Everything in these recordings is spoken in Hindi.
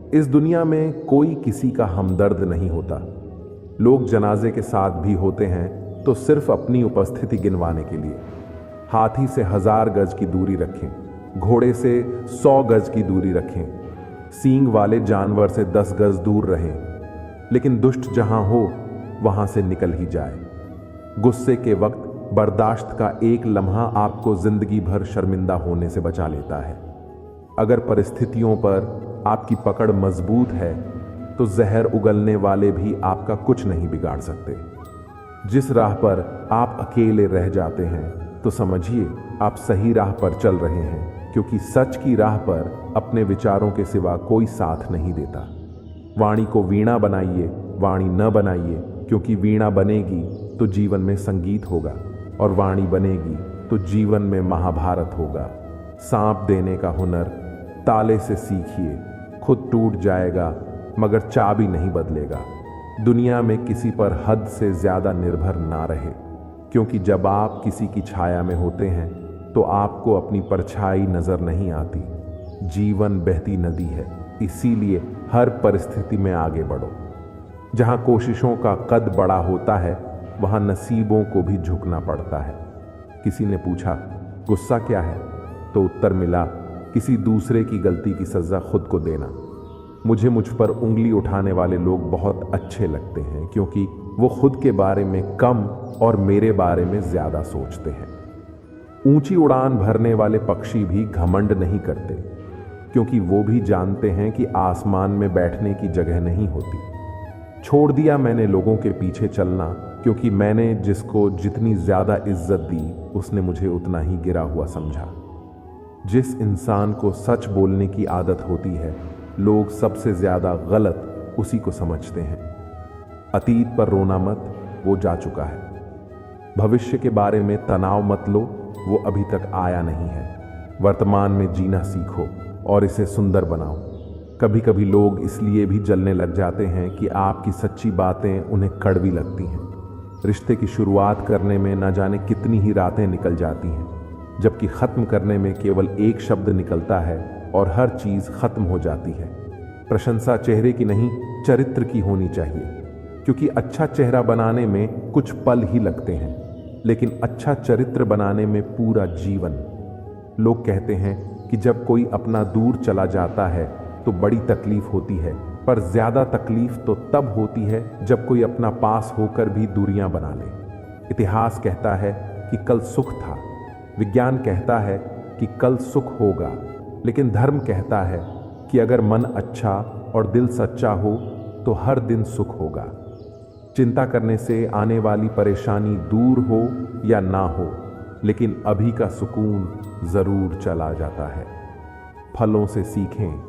इस दुनिया में कोई किसी का हमदर्द नहीं होता। लोग जनाजे के साथ भी होते हैं तो सिर्फ अपनी उपस्थिति गिनवाने के लिए। हाथी से 1000 गज की दूरी रखें, घोड़े से 100 गज की दूरी रखें, सींग वाले जानवर से 10 गज दूर रहें, लेकिन दुष्ट जहां हो वहां से निकल ही जाए। गुस्से के वक्त बर्दाश्त का एक लम्हा आपको जिंदगी भर शर्मिंदा होने से बचा लेता है। अगर परिस्थितियों पर आपकी पकड़ मजबूत है तो जहर उगलने वाले भी आपका कुछ नहीं बिगाड़ सकते। जिस राह पर आप अकेले रह जाते हैं तो समझिए आप सही राह पर चल रहे हैं, क्योंकि सच की राह पर अपने विचारों के सिवा कोई साथ नहीं देता। वाणी को वीणा बनाइए, वाणी न बनाइए, क्योंकि वीणा बनेगी तो जीवन में संगीत होगा और वाणी बनेगी तो जीवन में महाभारत होगा। सांप देने का हुनर ताले से सीखिए, खुद टूट जाएगा मगर चाबी नहीं बदलेगा। दुनिया में किसी पर हद से ज्यादा निर्भर ना रहे, क्योंकि जब आप किसी की छाया में होते हैं तो आपको अपनी परछाई नजर नहीं आती। जीवन बहती नदी है, इसीलिए हर परिस्थिति में आगे बढ़ो। जहां कोशिशों का कद बड़ा होता है वहां नसीबों को भी झुकना पड़ता है। किसी ने पूछा गुस्सा क्या है, तो उत्तर मिला किसी दूसरे की गलती की सजा खुद को देना। मुझ पर उंगली उठाने वाले लोग बहुत अच्छे लगते हैं, क्योंकि वो खुद के बारे में कम और मेरे बारे में ज्यादा सोचते हैं। ऊंची उड़ान भरने वाले पक्षी भी घमंड नहीं करते, क्योंकि वो भी जानते हैं कि आसमान में बैठने की जगह नहीं होती। छोड़ दिया मैंने लोगों के पीछे चलना, क्योंकि मैंने जिसको जितनी ज्यादा इज्जत दी उसने मुझे उतना ही गिरा हुआ समझा। जिस इंसान को सच बोलने की आदत होती है, लोग सबसे ज्यादा गलत उसी को समझते हैं। अतीत पर रोना मत, वो जा चुका है। भविष्य के बारे में तनाव मत लो, वो अभी तक आया नहीं है। वर्तमान में जीना सीखो और इसे सुंदर बनाओ। कभी कभी लोग इसलिए भी जलने लग जाते हैं कि आपकी सच्ची बातें उन्हें कड़वी लगती हैं। रिश्ते की शुरुआत करने में न जाने कितनी ही रातें निकल जाती हैं, जबकि ख़त्म करने में केवल एक शब्द निकलता है और हर चीज़ ख़त्म हो जाती है। प्रशंसा चेहरे की नहीं, चरित्र की होनी चाहिए, क्योंकि अच्छा चेहरा बनाने में कुछ पल ही लगते हैं, लेकिन अच्छा चरित्र बनाने में पूरा जीवन। लोग कहते हैं कि जब कोई अपना दूर चला जाता है तो बड़ी तकलीफ होती है, पर ज्यादा तकलीफ तो तब होती है जब कोई अपना पास होकर भी दूरियां बना ले। इतिहास कहता है कि कल सुख था, विज्ञान कहता है कि कल सुख होगा, लेकिन धर्म कहता है कि अगर मन अच्छा और दिल सच्चा हो तो हर दिन सुख होगा। चिंता करने से आने वाली परेशानी दूर हो या ना हो, लेकिन अभी का सुकून जरूर चला जाता है। फलों से सीखें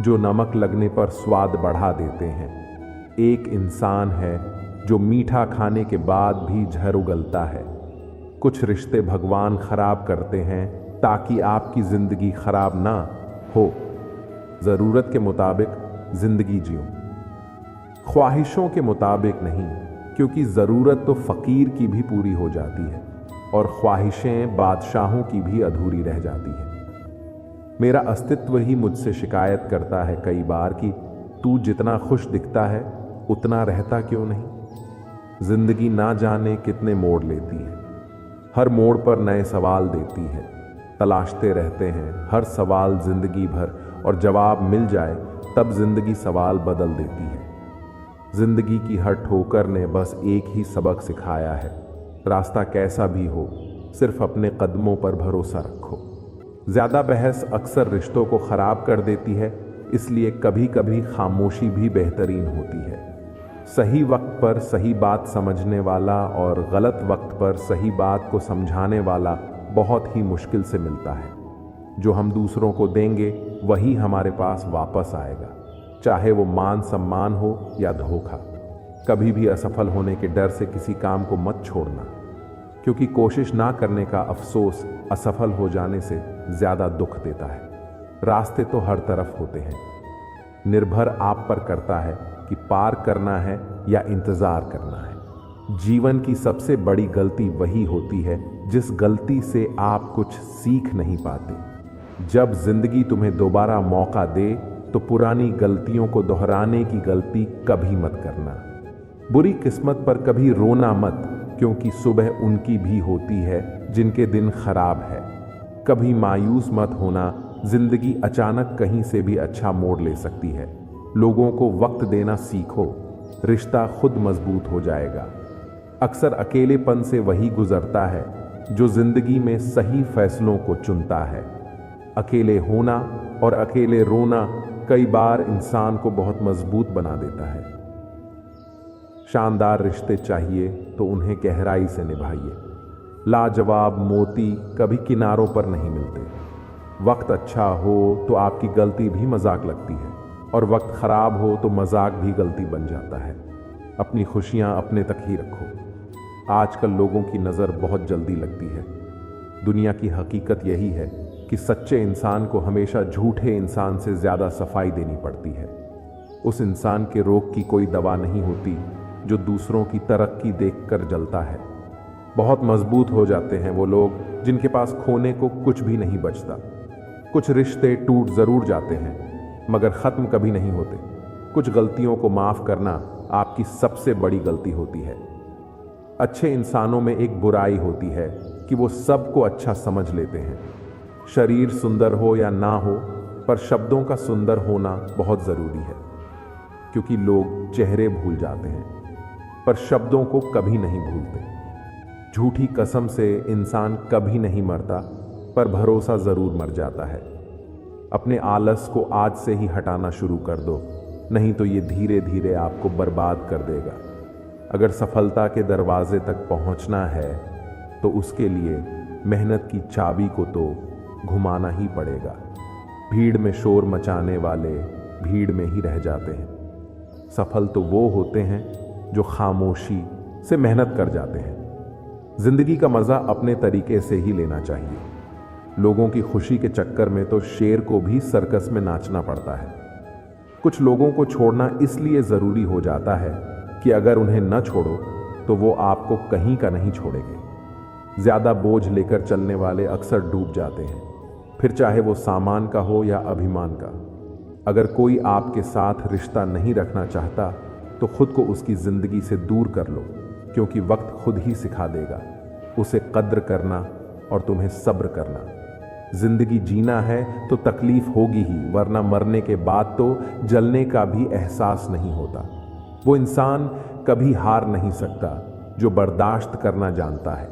जो नमक लगने पर स्वाद बढ़ा देते हैं। एक इंसान है जो मीठा खाने के बाद भी झर उगलता है। कुछ रिश्ते भगवान खराब करते हैं ताकि आपकी जिंदगी खराब ना हो। जरूरत के मुताबिक जिंदगी जियो, ख्वाहिशों के मुताबिक नहीं, क्योंकि जरूरत तो फकीर की भी पूरी हो जाती है और ख्वाहिशें बादशाहों की भी अधूरी रह जाती है। मेरा अस्तित्व ही मुझसे शिकायत करता है कई बार कि तू जितना खुश दिखता है उतना रहता क्यों नहीं। जिंदगी ना जाने कितने मोड़ लेती है, हर मोड़ पर नए सवाल देती है। तलाशते रहते हैं हर सवाल जिंदगी भर, और जवाब मिल जाए तब जिंदगी सवाल बदल देती है। जिंदगी की हर ठोकर ने बस एक ही सबक सिखाया है, रास्ता कैसा भी हो सिर्फ अपने कदमों पर भरोसा रखो। ज्यादा बहस अक्सर रिश्तों को खराब कर देती है, इसलिए कभी कभी खामोशी भी बेहतरीन होती है। सही वक्त पर सही बात समझने वाला और गलत वक्त पर सही बात को समझाने वाला बहुत ही मुश्किल से मिलता है। जो हम दूसरों को देंगे वही हमारे पास वापस आएगा, चाहे वो मान सम्मान हो या धोखा। कभी भी असफल होने के डर से किसी काम को मत छोड़ना, क्योंकि कोशिश ना करने का अफसोस असफल हो जाने से ज्यादा दुख देता है। रास्ते तो हर तरफ होते हैं, निर्भर आप पर करता है कि पार करना है या इंतजार करना है। जीवन की सबसे बड़ी गलती वही होती है जिस गलती से आप कुछ सीख नहीं पाते। जब जिंदगी तुम्हें दोबारा मौका दे तो पुरानी गलतियों को दोहराने की गलती कभी मत करना। बुरी किस्मत पर कभी रोना मत, क्योंकि सुबह उनकी भी होती है जिनके दिन खराब है। कभी मायूस मत होना, जिंदगी अचानक कहीं से भी अच्छा मोड़ ले सकती है। लोगों को वक्त देना सीखो, रिश्ता खुद मजबूत हो जाएगा। अक्सर अकेलेपन से वही गुजरता है जो जिंदगी में सही फैसलों को चुनता है। अकेले होना और अकेले रोना कई बार इंसान को बहुत मजबूत बना देता है। शानदार रिश्ते चाहिए तो उन्हें गहराई से निभाइए। लाजवाब मोती कभी किनारों पर नहीं मिलते। वक्त अच्छा हो तो आपकी गलती भी मजाक लगती है, और वक्त खराब हो तो मजाक भी गलती बन जाता है। अपनी खुशियां अपने तक ही रखो। आजकल लोगों की नज़र बहुत जल्दी लगती है। दुनिया की हकीकत यही है कि सच्चे इंसान को हमेशा झूठे इंसान से ज़्यादा सफाई देनी पड़ती है। उस इंसान के रोग की कोई दवा नहीं होती जो दूसरों की तरक्की देखकर जलता है। बहुत मजबूत हो जाते हैं वो लोग जिनके पास खोने को कुछ भी नहीं बचता। कुछ रिश्ते टूट ज़रूर जाते हैं, मगर ख़त्म कभी नहीं होते। कुछ गलतियों को माफ़ करना आपकी सबसे बड़ी गलती होती है। अच्छे इंसानों में एक बुराई होती है कि वो सबको अच्छा समझ लेते हैं। शरीर सुंदर हो या ना हो, पर शब्दों का सुंदर होना बहुत ज़रूरी है, क्योंकि लोग चेहरे भूल जाते हैं पर शब्दों को कभी नहीं भूलते। झूठी कसम से इंसान कभी नहीं मरता, पर भरोसा ज़रूर मर जाता है। अपने आलस को आज से ही हटाना शुरू कर दो, नहीं तो ये धीरे धीरे आपको बर्बाद कर देगा। अगर सफलता के दरवाजे तक पहुंचना है तो उसके लिए मेहनत की चाबी को तो घुमाना ही पड़ेगा। भीड़ में शोर मचाने वाले भीड़ में ही रह जाते हैं। सफल तो वो होते हैं जो खामोशी से मेहनत कर जाते हैं। जिंदगी का मजा अपने तरीके से ही लेना चाहिए। लोगों की खुशी के चक्कर में तो शेर को भी सर्कस में नाचना पड़ता है। कुछ लोगों को छोड़ना इसलिए जरूरी हो जाता है कि अगर उन्हें न छोड़ो तो वो आपको कहीं का नहीं छोड़ेंगे। ज्यादा बोझ लेकर चलने वाले अक्सर डूब जाते हैं, फिर चाहे वो सामान का हो या अभिमान का। अगर कोई आपके साथ रिश्ता नहीं रखना चाहता तो खुद को उसकी जिंदगी से दूर कर लो, क्योंकि वक्त खुद ही सिखा देगा उसे कद्र करना और तुम्हें सब्र करना। जिंदगी जीना है तो तकलीफ होगी ही, वरना मरने के बाद तो जलने का भी एहसास नहीं होता। वो इंसान कभी हार नहीं सकता जो बर्दाश्त करना जानता है।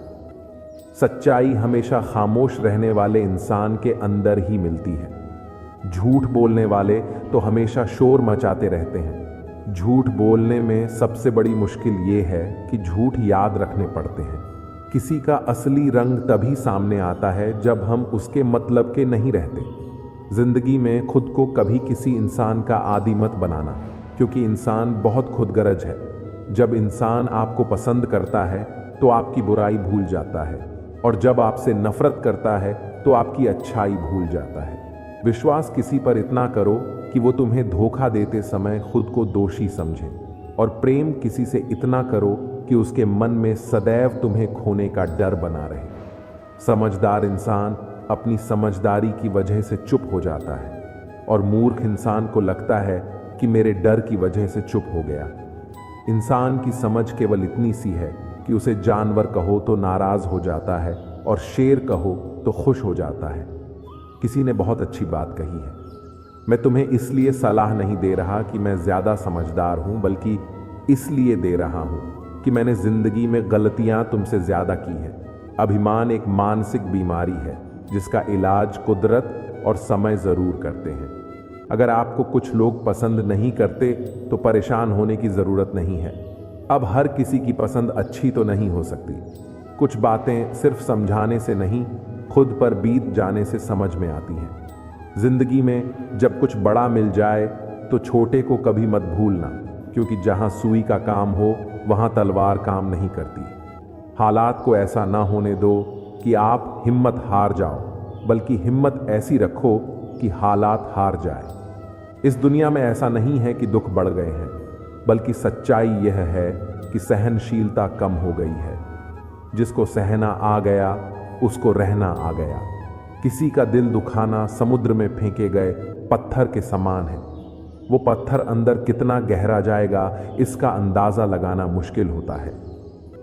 सच्चाई हमेशा खामोश रहने वाले इंसान के अंदर ही मिलती है। झूठ बोलने वाले तो हमेशा शोर मचाते रहते हैं। झूठ बोलने में सबसे बड़ी मुश्किल ये है कि झूठ याद रखने पड़ते हैं। किसी का असली रंग तभी सामने आता है जब हम उसके मतलब के नहीं रहते। जिंदगी में खुद को कभी किसी इंसान का आदी मत बनाना, क्योंकि इंसान बहुत खुदगर्ज है। जब इंसान आपको पसंद करता है तो आपकी बुराई भूल जाता है, और जब आपसे नफरत करता है तो आपकी अच्छाई भूल जाता है। विश्वास किसी पर इतना करो कि वो तुम्हें धोखा देते समय खुद को दोषी समझे, और प्रेम किसी से इतना करो कि उसके मन में सदैव तुम्हें खोने का डर बना रहे। समझदार इंसान अपनी समझदारी की वजह से चुप हो जाता है, और मूर्ख इंसान को लगता है कि मेरे डर की वजह से चुप हो गया। इंसान की समझ केवल इतनी सी है कि उसे जानवर कहो तो नाराज हो जाता है, और शेर कहो तो खुश हो जाता है। किसी ने बहुत अच्छी बात कही है। मैं तुम्हें इसलिए सलाह नहीं दे रहा कि मैं ज्यादा समझदार हूं, बल्कि इसलिए दे रहा हूं कि मैंने जिंदगी में गलतियां तुमसे ज्यादा की हैं। अभिमान एक मानसिक बीमारी है जिसका इलाज कुदरत और समय जरूर करते हैं। अगर आपको कुछ लोग पसंद नहीं करते तो परेशान होने की जरूरत नहीं है। अब हर किसी की पसंद अच्छी तो नहीं हो सकती। कुछ बातें सिर्फ समझाने से नहीं, खुद पर बीत जाने से समझ में आती हैं। जिंदगी में जब कुछ बड़ा मिल जाए तो छोटे को कभी मत भूलना, क्योंकि जहां सुई का काम हो वहां तलवार काम नहीं करती। हालात को ऐसा ना होने दो कि आप हिम्मत हार जाओ, बल्कि हिम्मत ऐसी रखो कि हालात हार जाए। इस दुनिया में ऐसा नहीं है कि दुख बढ़ गए हैं, बल्कि सच्चाई यह है कि सहनशीलता कम हो गई है। जिसको सहना आ गया उसको रहना आ गया। किसी का दिल दुखाना समुद्र में फेंके गए पत्थर के समान है। वो पत्थर अंदर कितना गहरा जाएगा इसका अंदाजा लगाना मुश्किल होता है।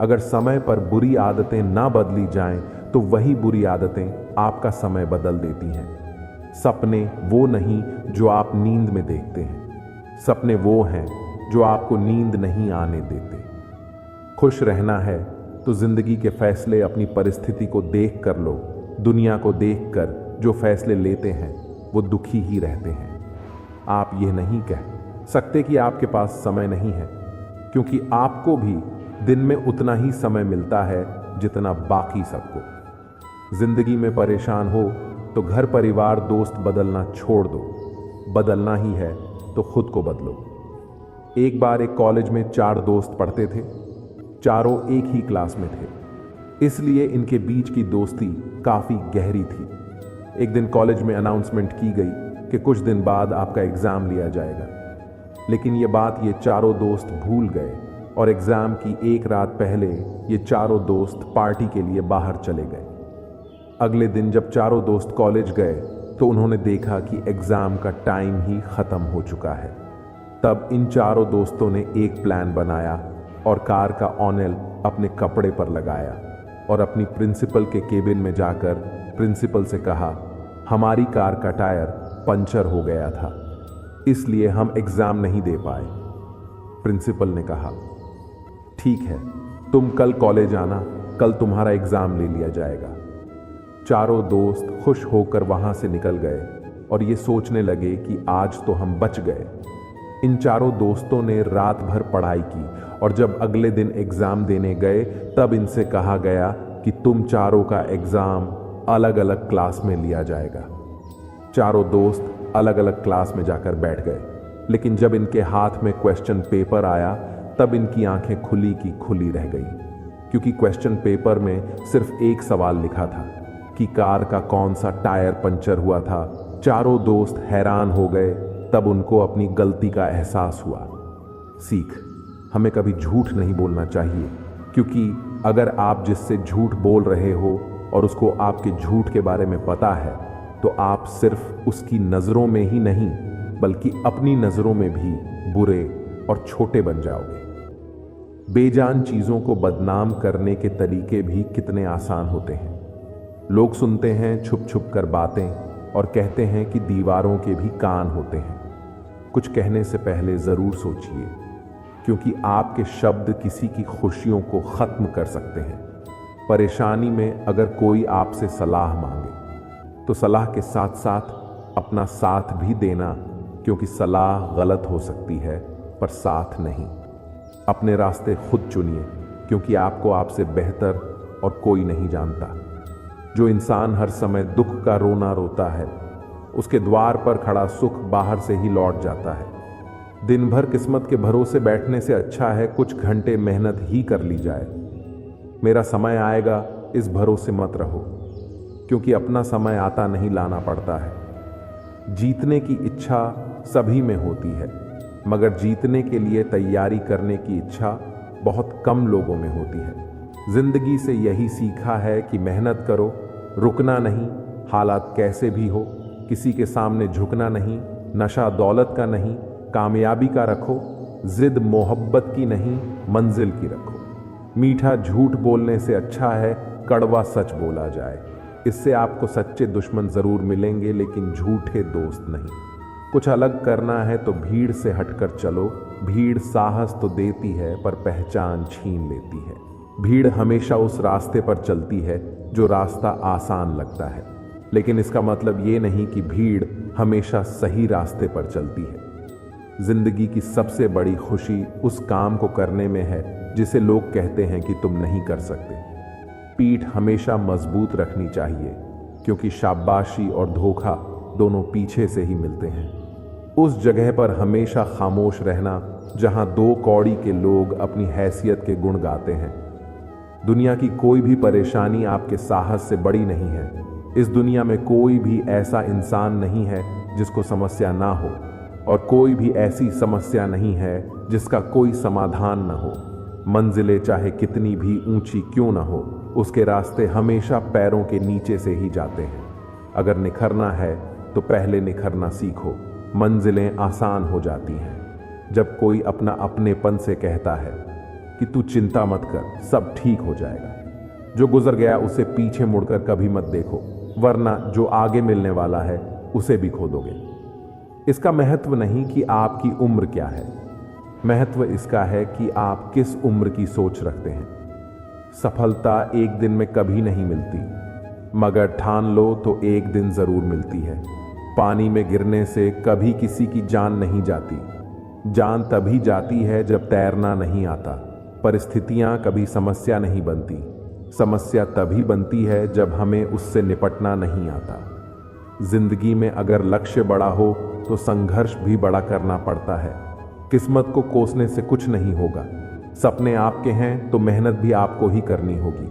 अगर समय पर बुरी आदतें ना बदली जाएं तो वही बुरी आदतें आपका समय बदल देती हैं। सपने वो नहीं जो आप नींद में देखते हैं, सपने वो हैं जो आपको नींद नहीं आने देते। खुश रहना है तो जिंदगी के फैसले अपनी परिस्थिति को देख कर लो। दुनिया को देखकर जो फैसले लेते हैं वो दुखी ही रहते हैं। आप ये नहीं कह सकते कि आपके पास समय नहीं है, क्योंकि आपको भी दिन में उतना ही समय मिलता है जितना बाकी सबको। जिंदगी में परेशान हो तो घर परिवार दोस्त बदलना छोड़ दो। बदलना ही है तो खुद को बदलो। एक बार एक कॉलेज में 4 दोस्त पढ़ते थे। चारों एक ही क्लास में थे, इसलिए इनके बीच की दोस्ती काफी गहरी थी। एक दिन कॉलेज में अनाउंसमेंट की गई कि कुछ दिन बाद आपका एग्जाम लिया जाएगा, लेकिन ये बात ये चारों दोस्त भूल गए और एग्जाम की एक रात पहले ये चारों दोस्त पार्टी के लिए बाहर चले गए। अगले दिन जब चारों दोस्त कॉलेज गए तो उन्होंने देखा कि एग्जाम का टाइम ही खत्म हो चुका है। तब इन चारों दोस्तों ने एक प्लान बनाया और कार का ऑनल अपने कपड़े पर लगाया और अपनी प्रिंसिपल के केबिन में जाकर प्रिंसिपल से कहा, हमारी कार का टायर पंचर हो गया था, इसलिए हम एग्जाम नहीं दे पाए। प्रिंसिपल ने कहा, ठीक है, तुम कल कॉलेज आना, कल तुम्हारा एग्जाम ले लिया जाएगा। चारों दोस्त खुश होकर वहां से निकल गए और ये सोचने लगे कि आज तो हम बच गए। इन चारों दोस्तों ने रात भर पढ़ाई की और जब अगले दिन एग्जाम देने गए तब इनसे कहा गया कि तुम चारों का एग्जाम अलग अलग क्लास में लिया जाएगा। चारों दोस्त अलग अलग क्लास में जाकर बैठ गए, लेकिन जब इनके हाथ में क्वेश्चन पेपर आया तब इनकी आंखें खुली की खुली रह गई, क्योंकि क्वेश्चन पेपर में सिर्फ एक सवाल लिखा था कि कार का कौन सा टायर पंचर हुआ था। चारों दोस्त हैरान हो गए। तब उनको अपनी गलती का एहसास हुआ। सीख, हमें कभी झूठ नहीं बोलना चाहिए, क्योंकि अगर आप जिससे झूठ बोल रहे हो और उसको आपके झूठ के बारे में पता है तो आप सिर्फ उसकी नज़रों में ही नहीं बल्कि अपनी नज़रों में भी बुरे और छोटे बन जाओगे। बेजान चीज़ों को बदनाम करने के तरीके भी कितने आसान होते हैं। लोग सुनते हैं छुप छुप कर बातें और कहते हैं कि दीवारों के भी कान होते हैं। कुछ कहने से पहले ज़रूर सोचिए, क्योंकि आपके शब्द किसी की खुशियों को ख़त्म कर सकते हैं। परेशानी में अगर कोई आपसे सलाह मांगे तो सलाह के साथ साथ अपना साथ भी देना, क्योंकि सलाह गलत हो सकती है पर साथ नहीं। अपने रास्ते खुद चुनिए, क्योंकि आपको आपसे बेहतर और कोई नहीं जानता। जो इंसान हर समय दुख का रोना रोता है, उसके द्वार पर खड़ा सुख बाहर से ही लौट जाता है। दिन भर किस्मत के भरोसे बैठने से अच्छा है कुछ घंटे मेहनत ही कर ली जाए। मेरा समय आएगा इस भरोसे मत रहो, क्योंकि अपना समय आता नहीं लाना पड़ता है। जीतने की इच्छा सभी में होती है, मगर जीतने के लिए तैयारी करने की इच्छा बहुत कम लोगों में होती है। जिंदगी से यही सीखा है कि मेहनत करो, रुकना नहीं, हालात कैसे भी हो, किसी के सामने झुकना नहीं, नशा दौलत का नहीं, कामयाबी का रखो, जिद मोहब्बत की नहीं, मंजिल की रखो। मीठा झूठ बोलने से अच्छा है कड़वा सच बोला जाए। इससे आपको सच्चे दुश्मन जरूर मिलेंगे, लेकिन झूठे दोस्त नहीं। कुछ अलग करना है तो भीड़ से हटकर चलो। भीड़ साहस तो देती है पर पहचान छीन लेती है। भीड़ हमेशा उस रास्ते पर चलती है जो रास्ता आसान लगता है, लेकिन इसका मतलब ये नहीं कि भीड़ हमेशा सही रास्ते पर चलती है। जिंदगी की सबसे बड़ी खुशी उस काम को करने में है जिसे लोग कहते हैं कि तुम नहीं कर सकते। पीठ हमेशा मजबूत रखनी चाहिए, क्योंकि शाबाशी और धोखा दोनों पीछे से ही मिलते हैं। उस जगह पर हमेशा खामोश रहना जहां 2 कौड़ी के लोग अपनी हैसियत के गुण गाते हैं। दुनिया की कोई भी परेशानी आपके साहस से बड़ी नहीं है। इस दुनिया में कोई भी ऐसा इंसान नहीं है जिसको समस्या ना हो, और कोई भी ऐसी समस्या नहीं है जिसका कोई समाधान ना हो। मंजिलें चाहे कितनी भी ऊंची क्यों ना हो, उसके रास्ते हमेशा पैरों के नीचे से ही जाते हैं। अगर निखरना है तो पहले निखरना सीखो, मंजिलें आसान हो जाती हैं। जब कोई अपना अपनेपन से कहता है कि तू चिंता मत कर, सब ठीक हो जाएगा। जो गुजर गया उसे पीछे मुड़कर कभी मत देखो, वरना जो आगे मिलने वाला है उसे भी खो दोगे। इसका महत्व नहीं कि आपकी उम्र क्या है, महत्व इसका है कि आप किस उम्र की सोच रखते हैं। सफलता एक दिन में कभी नहीं मिलती, मगर ठान लो तो एक दिन जरूर मिलती है। पानी में गिरने से कभी किसी की जान नहीं जाती। जान तभी जाती है जब तैरना नहीं आता। परिस्थितियां कभी समस्या नहीं बनती। समस्या तभी बनती है जब हमें उससे निपटना नहीं आता। जिंदगी में अगर लक्ष्य बड़ा हो तो संघर्ष भी बड़ा करना पड़ता है। किस्मत को कोसने से कुछ नहीं होगा। सपने आपके हैं तो मेहनत भी आपको ही करनी होगी।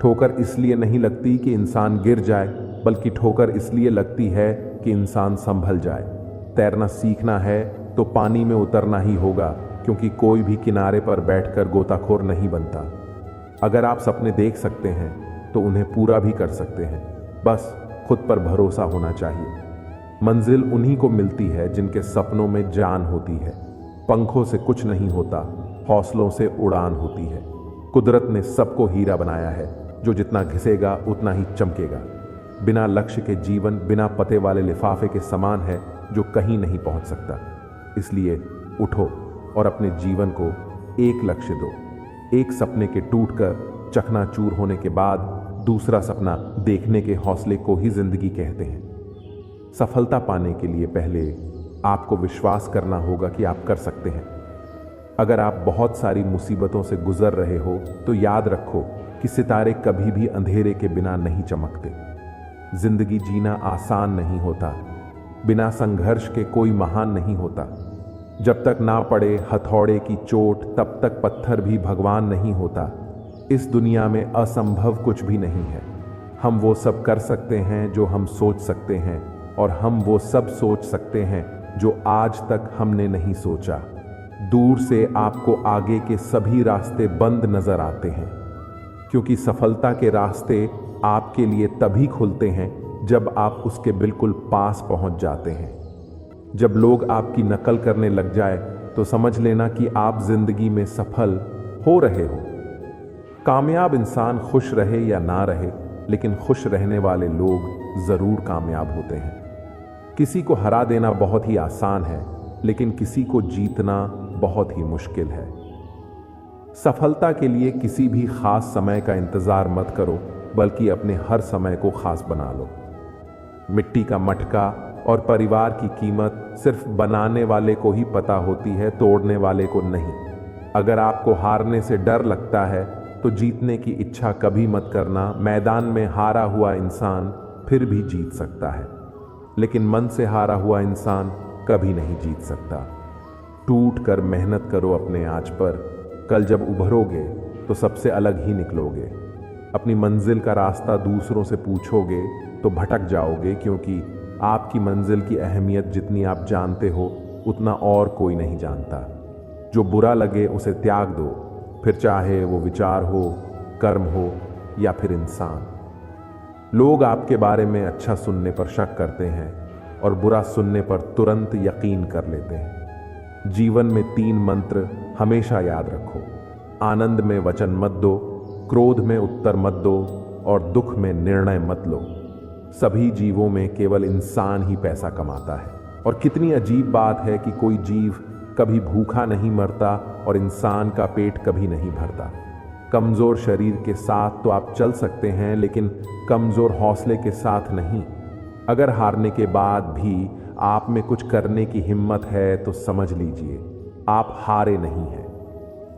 ठोकर इसलिए नहीं लगती कि इंसान गिर जाए, बल्कि ठोकर इसलिए लगती है कि इंसान संभल जाए। तैरना सीखना है तो पानी में उतरना ही होगा, क्योंकि कोई भी किनारे पर बैठकर गोताखोर नहीं बनता। अगर आप सपने देख सकते हैं तो उन्हें पूरा भी कर सकते हैं, बस खुद पर भरोसा होना चाहिए। मंजिल उन्हीं को मिलती है जिनके सपनों में जान होती है। पंखों से कुछ नहीं होता, हौसलों से उड़ान होती है। कुदरत ने सबको हीरा बनाया है, जो जितना घिसेगा उतना ही चमकेगा। बिना लक्ष्य के जीवन बिना पते वाले लिफाफे के समान है, जो कहीं नहीं पहुंच सकता। इसलिए उठो और अपने जीवन को एक लक्ष्य दो। एक सपने के टूटकर चकनाचूर होने के बाद दूसरा सपना देखने के हौसले को ही जिंदगी कहते हैं। सफलता पाने के लिए पहले आपको विश्वास करना होगा कि आप कर सकते हैं। अगर आप बहुत सारी मुसीबतों से गुजर रहे हो तो याद रखो कि सितारे कभी भी अंधेरे के बिना नहीं चमकते। जिंदगी जीना आसान नहीं होता, बिना संघर्ष के कोई महान नहीं होता। जब तक ना पड़े हथौड़े की चोट तब तक पत्थर भी भगवान नहीं होता। इस दुनिया में असंभव कुछ भी नहीं है। हम वो सब कर सकते हैं जो हम सोच सकते हैं, और हम वो सब सोच सकते हैं जो आज तक हमने नहीं सोचा। दूर से आपको आगे के सभी रास्ते बंद नजर आते हैं, क्योंकि सफलता के रास्ते आपके लिए तभी खुलते हैं जब आप उसके बिल्कुल पास पहुंच जाते हैं। जब लोग आपकी नकल करने लग जाए तो समझ लेना कि आप जिंदगी में सफल हो रहे हो। कामयाब इंसान खुश रहे या ना रहे, लेकिन खुश रहने वाले लोग जरूर कामयाब होते हैं। किसी को हरा देना बहुत ही आसान है, लेकिन किसी को जीतना बहुत ही मुश्किल है। सफलता के लिए किसी भी खास समय का इंतजार मत करो, बल्कि अपने हर समय को खास बना लो। मिट्टी का मटका और परिवार की कीमत सिर्फ बनाने वाले को ही पता होती है, तोड़ने वाले को नहीं। अगर आपको हारने से डर लगता है तो जीतने की इच्छा कभी मत करना। मैदान में हारा हुआ इंसान फिर भी जीत सकता है, लेकिन मन से हारा हुआ इंसान कभी नहीं जीत सकता। टूट कर मेहनत करो अपने आज पर, कल जब उभरोगे तो सबसे अलग ही निकलोगे। अपनी मंजिल का रास्ता दूसरों से पूछोगे तो भटक जाओगे, क्योंकि आपकी मंजिल की अहमियत जितनी आप जानते हो उतना और कोई नहीं जानता। जो बुरा लगे उसे त्याग दो, फिर चाहे वो विचार हो, कर्म हो या फिर इंसान। लोग आपके बारे में अच्छा सुनने पर शक करते हैं और बुरा सुनने पर तुरंत यकीन कर लेते हैं। जीवन में 3 मंत्र हमेशा याद रखो। आनंद में वचन मत दो, क्रोध में उत्तर मत दो और दुख में निर्णय मत लो। सभी जीवों में केवल इंसान ही पैसा कमाता है। और कितनी अजीब बात है कि कोई जीव कभी भूखा नहीं मरता और इंसान का पेट कभी नहीं भरता। कमजोर शरीर के साथ तो आप चल सकते हैं, लेकिन कमजोर हौसले के साथ नहीं। अगर हारने के बाद भी आप में कुछ करने की हिम्मत है तो समझ लीजिए आप हारे नहीं हैं।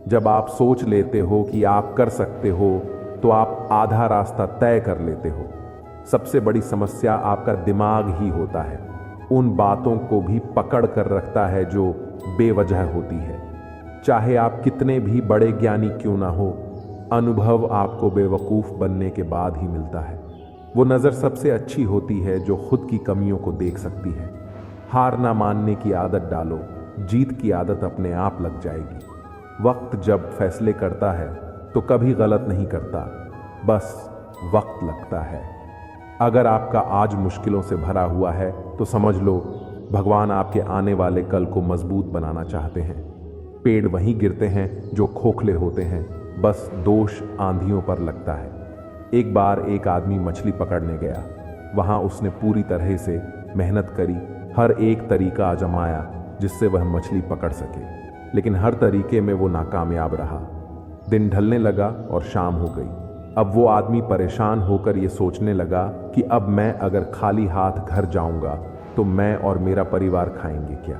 जब आप सोच लेते हो कि आप कर सकते हो तो आप आधा रास्ता तय कर लेते हो। सबसे बड़ी समस्या आपका दिमाग ही होता है। उन बातों को भी पकड़ कर रखता है जो बेवजह होती है। चाहे आप कितने भी बड़े ज्ञानी क्यों ना हो, अनुभव आपको बेवकूफ़ बनने के बाद ही मिलता है। वो नज़र सबसे अच्छी होती है जो खुद की कमियों को देख सकती है। हार ना मानने की आदत डालो, जीत की आदत अपने आप लग जाएगी। वक्त जब फैसले करता है तो कभी गलत नहीं करता, बस वक्त लगता है। अगर आपका आज मुश्किलों से भरा हुआ है तो समझ लो भगवान आपके आने वाले कल को मजबूत बनाना चाहते हैं। पेड़ वहीं गिरते हैं जो खोखले होते हैं, बस दोष आंधियों पर लगता है। एक बार एक आदमी मछली पकड़ने गया। वहां उसने पूरी तरह से मेहनत करी, हर एक तरीका आजमाया जिससे वह मछली पकड़ सके, लेकिन हर तरीके में वो नाकामयाब रहा। दिन ढलने लगा और शाम हो गई। अब वो आदमी परेशान होकर ये सोचने लगा कि अब मैं अगर खाली हाथ घर जाऊंगा तो मैं और मेरा परिवार खाएंगे क्या।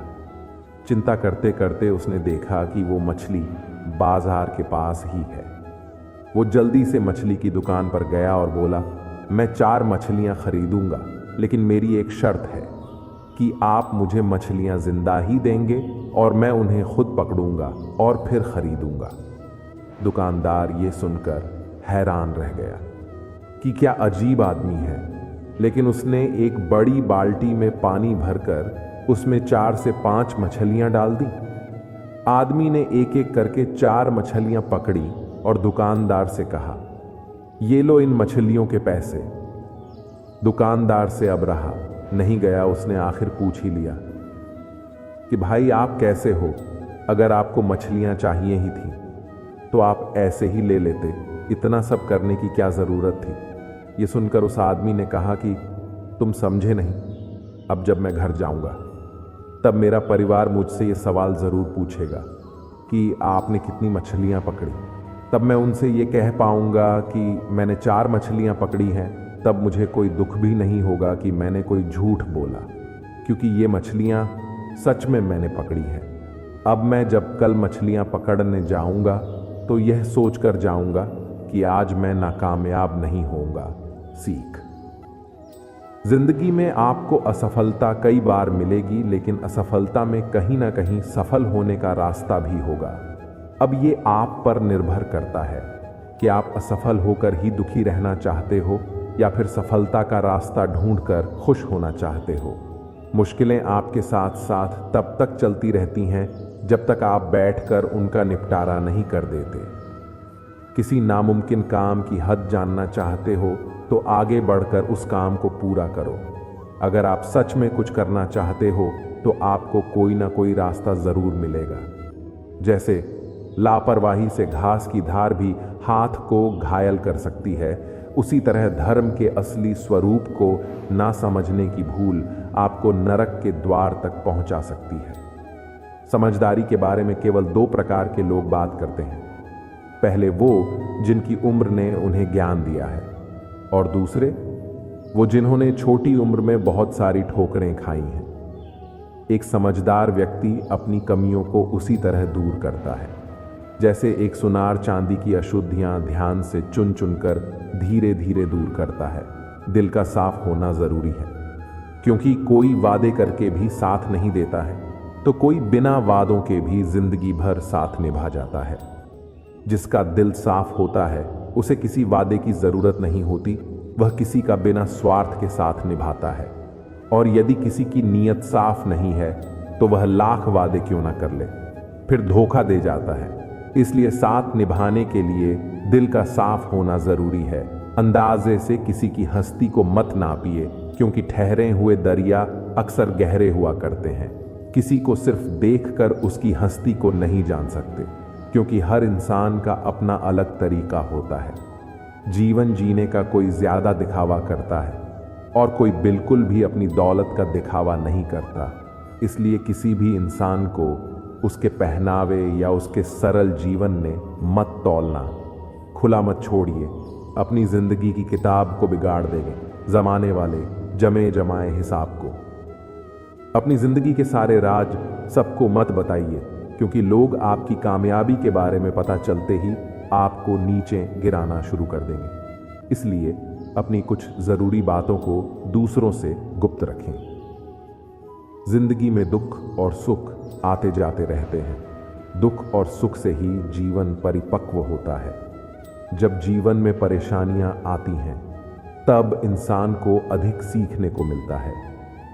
चिंता करते करते उसने देखा कि वो मछली बाजार के पास ही है। वो जल्दी से मछली की दुकान पर गया और बोला, मैं 4 मछलियां खरीदूंगा, लेकिन मेरी एक शर्त है कि आप मुझे मछलियां जिंदा ही देंगे और मैं उन्हें खुद पकड़ूंगा और फिर खरीदूंगा। दुकानदार ये सुनकर हैरान रह गया कि क्या अजीब आदमी है, लेकिन उसने एक बड़ी बाल्टी में पानी भरकर उसमें 4 से 5 मछलियां डाल दी। आदमी ने एक एक करके 4 मछलियां पकड़ी और दुकानदार से कहा, ये लो इन मछलियों के पैसे। दुकानदार से अब रहा नहीं गया, उसने आखिर पूछ ही लिया कि भाई आप कैसे हो? अगर आपको मछलियां चाहिए ही थी तो आप ऐसे ही ले लेते, इतना सब करने की क्या जरूरत थी? ये सुनकर उस आदमी ने कहा कि तुम समझे नहीं, अब जब मैं घर जाऊंगा तब मेरा परिवार मुझसे ये सवाल जरूर पूछेगा कि आपने कितनी मछलियां पकड़ी। तब मैं उनसे ये कह पाऊंगा कि मैंने 4 मछलियां पकड़ी हैं। तब मुझे कोई दुख भी नहीं होगा कि मैंने कोई झूठ बोला, क्योंकि ये मछलियां सच में मैंने पकड़ी हैं। अब मैं जब कल मछलियां पकड़ने जाऊंगा तो यह सोचकर जाऊंगा कि आज मैं नाकामयाब नहीं होऊंगा। सीख। जिंदगी में आपको असफलता कई बार मिलेगी, लेकिन असफलता में कहीं ना कहीं सफल होने का रास्ता भी होगा। अब ये आप पर निर्भर करता है कि आप असफल होकर ही दुखी रहना चाहते हो या फिर सफलता का रास्ता ढूंढकर खुश होना चाहते हो। मुश्किलें आपके साथ साथ तब तक चलती रहती हैं जब तक आप बैठकर उनका निपटारा नहीं कर देते। किसी नामुमकिन काम की हद जानना चाहते हो तो आगे बढ़कर उस काम को पूरा करो। अगर आप सच में कुछ करना चाहते हो तो आपको कोई ना कोई रास्ता जरूर मिलेगा। जैसे लापरवाही से घास की धार भी हाथ को घायल कर सकती है, उसी तरह धर्म के असली स्वरूप को ना समझने की भूल आपको नरक के द्वार तक पहुंचा सकती है। समझदारी के बारे में केवल 2 प्रकार के लोग बात करते हैं। पहले वो जिनकी उम्र ने उन्हें ज्ञान दिया है, और दूसरे वो जिन्होंने छोटी उम्र में बहुत सारी ठोकरें खाई हैं। एक समझदार व्यक्ति अपनी कमियों को उसी तरह दूर करता है जैसे एक सुनार चांदी की अशुद्धियां ध्यान से चुन चुनकर धीरे धीरे दूर करता है। दिल का साफ होना जरूरी है, क्योंकि कोई वादे करके भी साथ नहीं देता है तो कोई बिना वादों के भी जिंदगी भर साथ निभा जाता है। जिसका दिल साफ होता है उसे किसी वादे की जरूरत नहीं होती, वह किसी का बिना स्वार्थ के साथ निभाता है। और यदि किसी की नीयत साफ नहीं है तो वह लाख वादे क्यों ना कर ले, फिर धोखा दे जाता है। इसलिए साथ निभाने के लिए दिल का साफ होना जरूरी है। अंदाजे से किसी की हस्ती को मत नापिए, क्योंकि ठहरे हुए दरिया अक्सर गहरे हुआ करते हैं। किसी को सिर्फ देखकर उसकी हस्ती को नहीं जान सकते, क्योंकि हर इंसान का अपना अलग तरीका होता है। जीवन जीने का कोई ज्यादा दिखावा करता है और कोई बिल्कुल भी अपनी दौलत का दिखावा नहीं करता। इसलिए किसी भी इंसान को उसके पहनावे या उसके सरल जीवन ने मत तौलना। खुला मत छोड़िए, अपनी जिंदगी की किताब को बिगाड़ देंगे जमाने वाले जमे जमाए हिसाब को। अपनी जिंदगी के सारे राज सबको मत बताइए, क्योंकि लोग आपकी कामयाबी के बारे में पता चलते ही आपको नीचे गिराना शुरू कर देंगे। इसलिए अपनी कुछ जरूरी बातों को दूसरों से गुप्त रखें। जिंदगी में दुख और सुख आते जाते रहते हैं। दुख और सुख से ही जीवन परिपक्व होता है। जब जीवन में परेशानियां आती हैं तब इंसान को अधिक सीखने को मिलता है,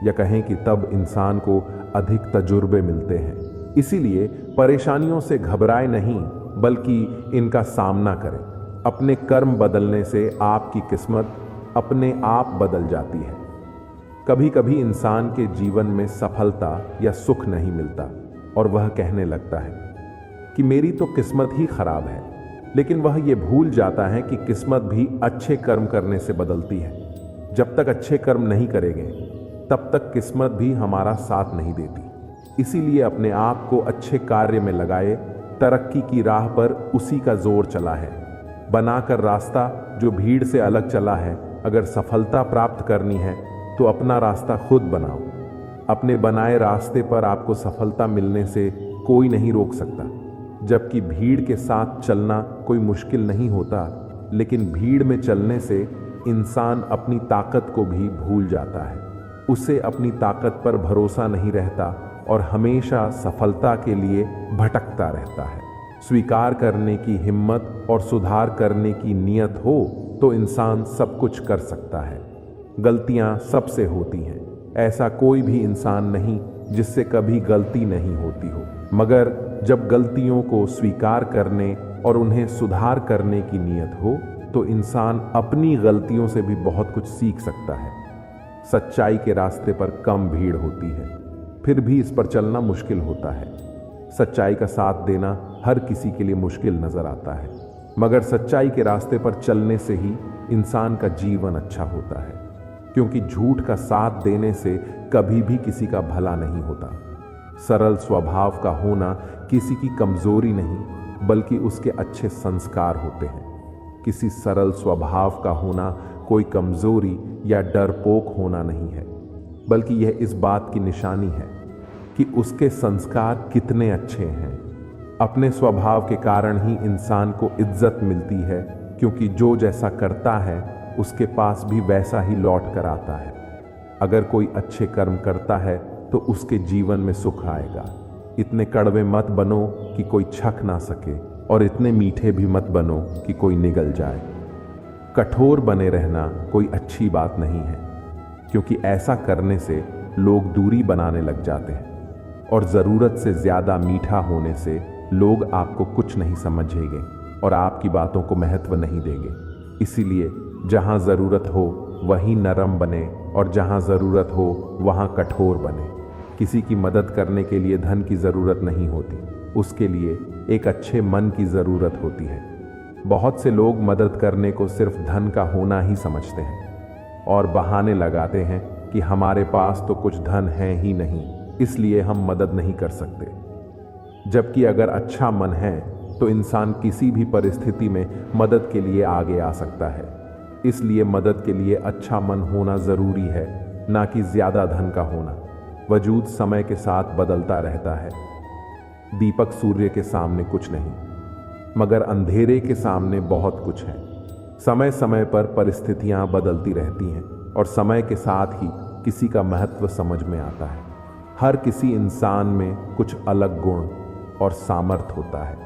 या कहें कि तब इंसान को अधिक तजुर्बे मिलते हैं। इसीलिए परेशानियों से घबराए नहीं, बल्कि इनका सामना करें। अपने कर्म बदलने से आपकी किस्मत अपने आप बदल जाती है। कभी कभी इंसान के जीवन में सफलता या सुख नहीं मिलता और वह कहने लगता है कि मेरी तो किस्मत ही खराब है, लेकिन वह यह भूल जाता है कि किस्मत भी अच्छे कर्म करने से बदलती है। जब तक अच्छे कर्म नहीं करेंगे तब तक किस्मत भी हमारा साथ नहीं देती। इसीलिए अपने आप को अच्छे कार्य में लगाए, तरक्की की राह पर उसी का जोर चला है। बनाकर रास्ता जो भीड़ से अलग चला है, अगर सफलता प्राप्त करनी है तो अपना रास्ता खुद बनाओ। अपने बनाए रास्ते पर आपको सफलता मिलने से कोई नहीं रोक सकता। जबकि भीड़ के साथ चलना कोई मुश्किल नहीं होता, लेकिन भीड़ में चलने से इंसान अपनी ताकत को भी भूल जाता है। उसे अपनी ताकत पर भरोसा नहीं रहता और हमेशा सफलता के लिए भटकता रहता है। स्वीकार करने की हिम्मत और सुधार करने की नीयत हो तो इंसान सब कुछ कर सकता है। गलतियां सबसे होती हैं, ऐसा कोई भी इंसान नहीं जिससे कभी गलती नहीं होती हो, मगर जब गलतियों को स्वीकार करने और उन्हें सुधार करने की नीयत हो तो इंसान अपनी गलतियों से भी बहुत कुछ सीख सकता है। सच्चाई के रास्ते पर कम भीड़ होती है, फिर भी इस पर चलना मुश्किल होता है। सच्चाई का साथ देना हर किसी के लिए मुश्किल नजर आता है, मगर सच्चाई के रास्ते पर चलने से ही इंसान का जीवन अच्छा होता है, क्योंकि झूठ का साथ देने से कभी भी किसी का भला नहीं होता। सरल स्वभाव का होना किसी की कमजोरी नहीं, बल्कि उसके अच्छे संस्कार होते हैं। किसी सरल स्वभाव का होना कोई कमजोरी या डरपोक होना नहीं है, बल्कि यह इस बात की निशानी है कि उसके संस्कार कितने अच्छे हैं। अपने स्वभाव के कारण ही इंसान को इज्जत मिलती है, क्योंकि जो जैसा करता है उसके पास भी वैसा ही लौट कर आता है। अगर कोई अच्छे कर्म करता है तो उसके जीवन में सुख आएगा। इतने कड़वे मत बनो कि कोई छक ना सके, और इतने मीठे भी मत बनो कि कोई निगल जाए। कठोर बने रहना कोई अच्छी बात नहीं है, क्योंकि ऐसा करने से लोग दूरी बनाने लग जाते हैं, और ज़रूरत से ज़्यादा मीठा होने से लोग आपको कुछ नहीं समझेंगे और आपकी बातों को महत्व नहीं देंगे। इसीलिए जहाँ ज़रूरत हो वहीं नरम बने, और जहाँ ज़रूरत हो वहाँ कठोर बने। किसी की मदद करने के लिए धन की ज़रूरत नहीं होती, उसके लिए एक अच्छे मन की ज़रूरत होती है। बहुत से लोग मदद करने को सिर्फ धन का होना ही समझते हैं और बहाने लगाते हैं कि हमारे पास तो कुछ धन है ही नहीं, इसलिए हम मदद नहीं कर सकते। जबकि अगर अच्छा मन है तो इंसान किसी भी परिस्थिति में मदद के लिए आगे आ सकता है। इसलिए मदद के लिए अच्छा मन होना ज़रूरी है, ना कि ज़्यादा धन का होना। वजूद समय के साथ बदलता रहता है। दीपक सूर्य के सामने कुछ नहीं, मगर अंधेरे के सामने बहुत कुछ है। समय समय पर परिस्थितियां बदलती रहती हैं और समय के साथ ही किसी का महत्व समझ में आता है। हर किसी इंसान में कुछ अलग गुण और सामर्थ्य होता है।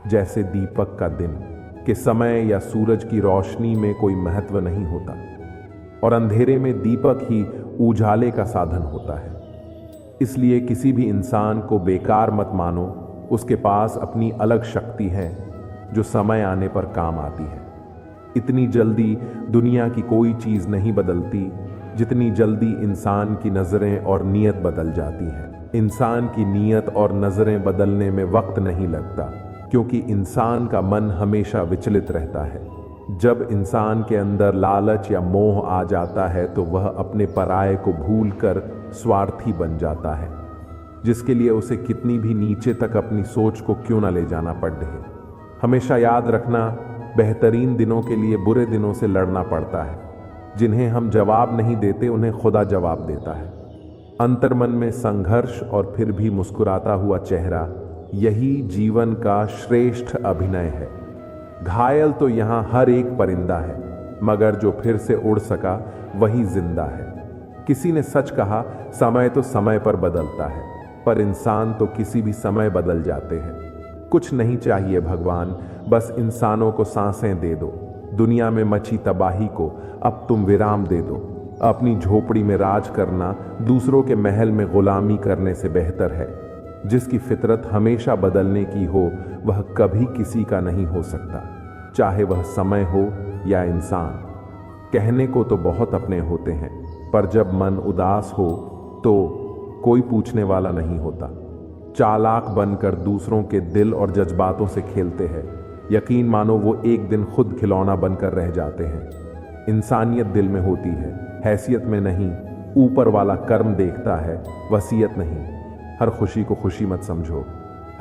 जैसे दीपक का दिन के समय या सूरज की रोशनी में कोई महत्व नहीं होता, और अंधेरे में दीपक ही उजाले का साधन होता है। इसलिए किसी भी इंसान को बेकार मत मानो, उसके पास अपनी अलग शक्ति है जो समय आने पर काम आती है। इतनी जल्दी दुनिया की कोई चीज़ नहीं बदलती जितनी जल्दी इंसान की नज़रें और नीयत बदल जाती है। इंसान की नीयत और नज़रें बदलने में वक्त नहीं लगता, क्योंकि इंसान का मन हमेशा विचलित रहता है। जब इंसान के अंदर लालच या मोह आ जाता है तो वह अपने पराये को भूलकर स्वार्थी बन जाता है, जिसके लिए उसे कितनी भी नीचे तक अपनी सोच को क्यों न ले जाना पड़ रहे। हमेशा याद रखना, बेहतरीन दिनों के लिए बुरे दिनों से लड़ना पड़ता है। जिन्हें हम जवाब नहीं देते उन्हें खुदा जवाब देता है। अंतर्मन में संघर्ष और फिर भी मुस्कुराता हुआ चेहरा, यही जीवन का श्रेष्ठ अभिनय है। घायल तो यहाँ हर एक परिंदा है, मगर जो फिर से उड़ सका वही जिंदा है। किसी ने सच कहा, समय तो समय पर बदलता है, पर इंसान तो किसी भी समय बदल जाते हैं। कुछ नहीं चाहिए भगवान, बस इंसानों को सांसें दे दो। दुनिया में मची तबाही को अब तुम विराम दे दो। अपनी झोपड़ी में राज करना दूसरों के महल में गुलामी करने से बेहतर है। जिसकी फितरत हमेशा बदलने की हो वह कभी किसी का नहीं हो सकता, चाहे वह समय हो या इंसान। कहने को तो बहुत अपने होते हैं, पर जब मन उदास हो तो कोई पूछने वाला नहीं होता। चालाक बनकर दूसरों के दिल और जज्बातों से खेलते हैं। यकीन मानो वो एक दिन खुद खिलौना बनकर रह जाते हैं। इंसानियत दिल में होती है, हैसियत में नहीं। ऊपर वाला कर्म देखता है, वसीयत नहीं। हर खुशी को खुशी मत समझो,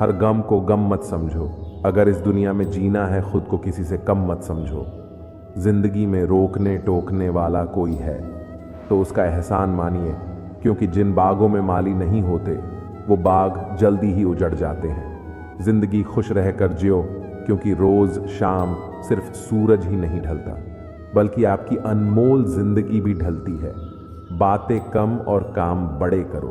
हर गम को गम मत समझो। अगर इस दुनिया में जीना है खुद को किसी से कम मत समझो। जिंदगी में रोकने टोकने वाला कोई है तो उसका एहसान मानिए, क्योंकि जिन बागों में माली नहीं होते वो बाग जल्दी ही उजड़ जाते हैं। जिंदगी खुश रहकर जियो, क्योंकि रोज शाम सिर्फ सूरज ही नहीं ढलता बल्कि आपकी अनमोल जिंदगी भी ढलती है। बातें कम और काम बड़े करो,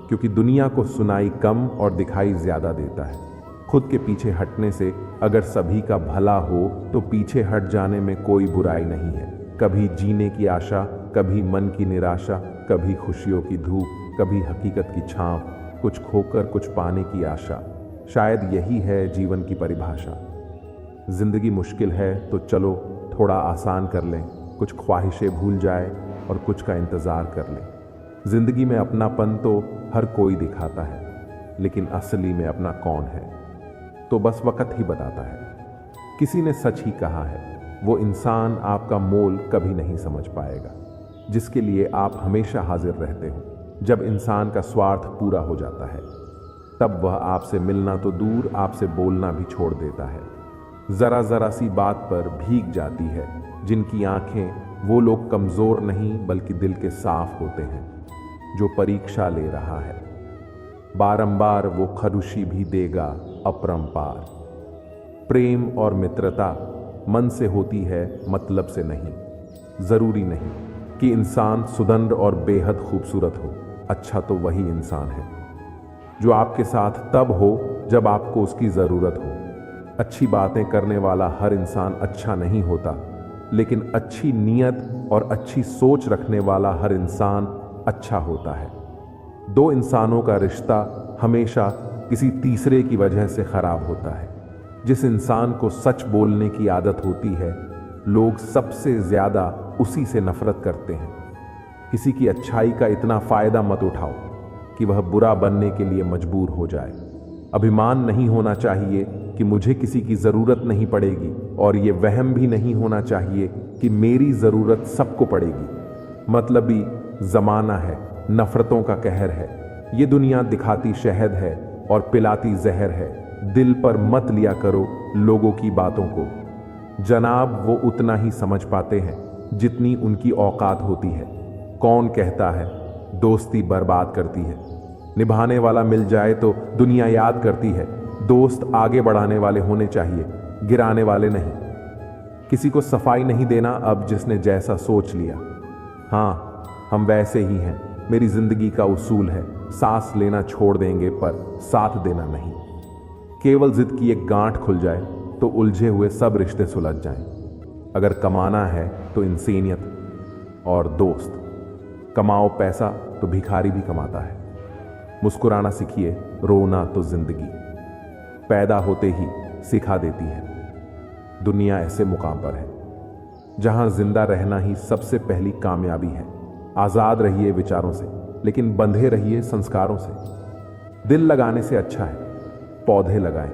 क्योंकि दुनिया को सुनाई कम और दिखाई ज्यादा देता है। खुद के पीछे हटने से अगर सभी का भला हो तो पीछे हट जाने में कोई बुराई नहीं है। कभी जीने की आशा, कभी मन की निराशा, कभी खुशियों की धूप, कभी हकीकत की छांव, कुछ खोकर कुछ पाने की आशा। शायद यही है जीवन की परिभाषा। जिंदगी मुश्किल है तो चलो थोड़ा आसान कर लें, कुछ ख्वाहिशें भूल जाए और कुछ का इंतज़ार कर लें। जिंदगी में अपनापन तो हर कोई दिखाता है, लेकिन असली में अपना कौन है तो बस वक्त ही बताता है। किसी ने सच ही कहा है, वो इंसान आपका मोल कभी नहीं समझ पाएगा जिसके लिए आप हमेशा हाजिर रहते हो। जब इंसान का स्वार्थ पूरा हो जाता है तब वह आपसे मिलना तो दूर, आपसे बोलना भी छोड़ देता है। जरा जरा सी बात पर भीग जाती है जिनकी आंखें, वो लोग कमजोर नहीं बल्कि दिल के साफ होते हैं जो परीक्षा ले रहा है। बारंबार वो खरुशी भी देगा अपरंपार। प्रेम और मित्रता मन से होती है, मतलब से नहीं। जरूरी नहीं कि इंसान सुदंड और बेहद खूबसूरत हो, अच्छा तो वही इंसान है जो आपके साथ तब हो जब आपको उसकी जरूरत हो। अच्छी बातें करने वाला हर इंसान अच्छा नहीं होता, लेकिन अच्छी नीयत और अच्छी सोच रखने वाला हर इंसान अच्छा होता है। दो इंसानों का रिश्ता हमेशा किसी तीसरे की वजह से खराब होता है। जिस इंसान को सच बोलने की आदत होती है, लोग सबसे ज्यादा उसी से नफरत करते हैं। किसी की अच्छाई का इतना फायदा मत उठाओ कि वह बुरा बनने के लिए मजबूर हो जाए। अभिमान नहीं होना चाहिए कि मुझे किसी की जरूरत नहीं पड़ेगी, और ये वहम भी नहीं होना चाहिए कि मेरी जरूरत सबको पड़ेगी। मतलबी जमाना है, नफरतों का कहर है। ये दुनिया दिखाती शहद है और पिलाती जहर है। दिल पर मत लिया करो लोगों की बातों को। जनाब वो उतना ही समझ पाते हैं जितनी उनकी औकात होती है। कौन कहता है दोस्ती बर्बाद करती है? निभाने वाला मिल जाए तो दुनिया याद करती है। दोस्त आगे बढ़ाने वाले होने चाहिए, गिराने वाले नहीं। किसी को सफाई नहीं देना अब जिसने जैसा सोच लिया। हाँ, हम वैसे ही हैं। मेरी जिंदगी का उसूल है, सांस लेना छोड़ देंगे पर साथ देना नहीं। केवल जिद की एक गांठ खुल जाए तो उलझे हुए सब रिश्ते सुलझ जाएं। अगर कमाना है तो इंसानियत और दोस्त। कमाओ पैसा तो भिखारी भी कमाता है। मुस्कुराना सीखिए, रोना तो जिंदगी पैदा होते ही सिखा देती है। दुनिया ऐसे मुकाम पर है जहां जिंदा रहना ही सबसे पहली कामयाबी है। आजाद रहिए विचारों से, लेकिन बंधे रहिए संस्कारों से। दिल लगाने से अच्छा है पौधे लगाएं,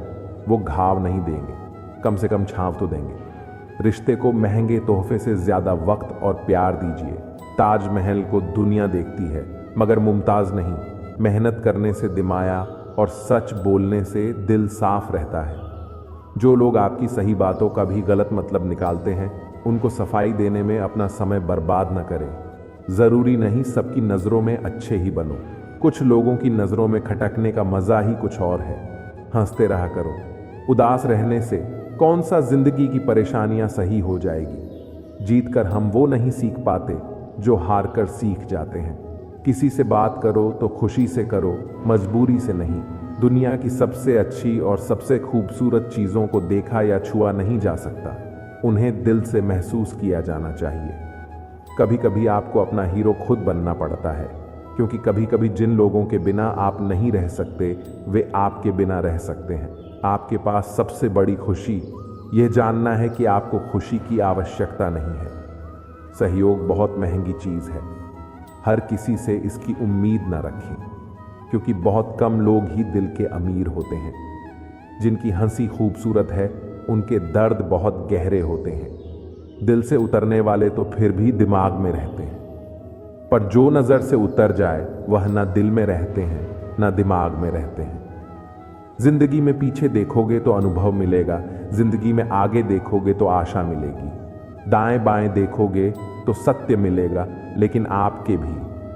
वो घाव नहीं देंगे, कम से कम छांव तो देंगे। रिश्ते को महंगे तोहफे से ज्यादा वक्त और प्यार दीजिए। ताजमहल को दुनिया देखती है मगर मुमताज नहीं। मेहनत करने से दिमाया और सच बोलने से दिल साफ रहता है। जो लोग आपकी सही बातों का भी गलत मतलब निकालते हैं, उनको सफाई देने में अपना समय बर्बाद न करें। जरूरी नहीं सबकी नजरों में अच्छे ही बनो। कुछ लोगों की नजरों में खटकने का मजा ही कुछ और है। हंसते रहा करो। उदास रहने से कौन सा जिंदगी की परेशानियां सही हो जाएगी। जीतकर हम वो नहीं सीख पाते जो हार कर सीख जाते हैं। किसी से बात करो तो खुशी से करो, मजबूरी से नहीं। दुनिया की सबसे अच्छी और सबसे खूबसूरत चीजों को देखा या छुआ नहीं जा सकता, उन्हें दिल से महसूस किया जाना चाहिए। कभी कभी आपको अपना हीरो खुद बनना पड़ता है, क्योंकि कभी कभी जिन लोगों के बिना आप नहीं रह सकते वे आपके बिना रह सकते हैं। आपके पास सबसे बड़ी खुशी यह जानना है कि आपको खुशी की आवश्यकता नहीं है। सहयोग बहुत महंगी चीज है, हर किसी से इसकी उम्मीद न रखें, क्योंकि बहुत कम लोग ही दिल के अमीर होते हैं। जिनकी हंसी खूबसूरत है, उनके दर्द बहुत गहरे होते हैं। दिल से उतरने वाले तो फिर भी दिमाग में रहते हैं, पर जो नजर से उतर जाए वह ना दिल में रहते हैं ना दिमाग में रहते हैं। जिंदगी में पीछे देखोगे तो अनुभव मिलेगा, जिंदगी में आगे देखोगे तो आशा मिलेगी। दाएं बाएं देखोगे तो सत्य मिलेगा, लेकिन आपके भी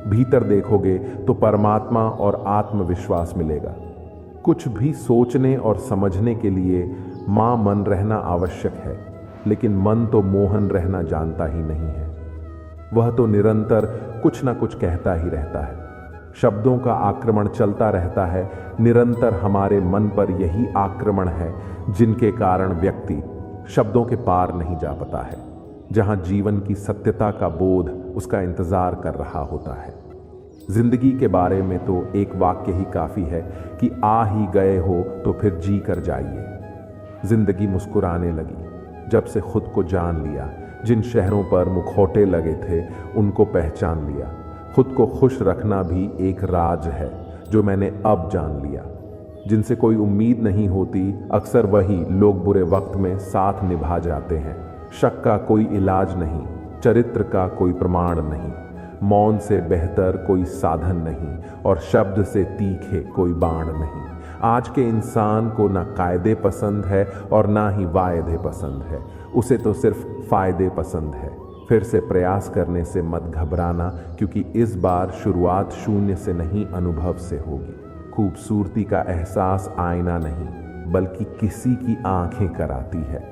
भीतर देखोगे तो परमात्मा और आत्मविश्वास मिलेगा। कुछ भी सोचने और समझने के लिए मां मन रहना आवश्यक है, लेकिन मन तो मोहन रहना जानता ही नहीं है। वह तो निरंतर कुछ ना कुछ कहता ही रहता है। शब्दों का आक्रमण चलता रहता है, निरंतर हमारे मन पर यही आक्रमण है जिनके कारण व्यक्ति शब्दों के पार नहीं जा पाता है। जहां जीवन की सत्यता का बोध उसका इंतजार कर रहा होता है। जिंदगी के बारे में तो एक वाक्य ही काफी है कि आ ही गए हो तो फिर जी कर जाइए। जिंदगी मुस्कुराने लगी जब से खुद को जान लिया। जिन शहरों पर मुखौटे लगे थे उनको पहचान लिया। खुद को खुश रखना भी एक राज है जो मैंने अब जान लिया। जिनसे कोई उम्मीद नहीं होती, अक्सर वही लोग बुरे वक्त में साथ निभा जाते हैं। शक का कोई इलाज नहीं, चरित्र का कोई प्रमाण नहीं, मौन से बेहतर कोई साधन नहीं और शब्द से तीखे कोई बाण नहीं। आज के इंसान को ना कायदे पसंद है और ना ही वायदे पसंद है, उसे तो सिर्फ फायदे पसंद है। फिर से प्रयास करने से मत घबराना, क्योंकि इस बार शुरुआत शून्य से नहीं अनुभव से होगी। खूबसूरती का एहसास आईना नहीं बल्कि किसी की आंखें कराती है।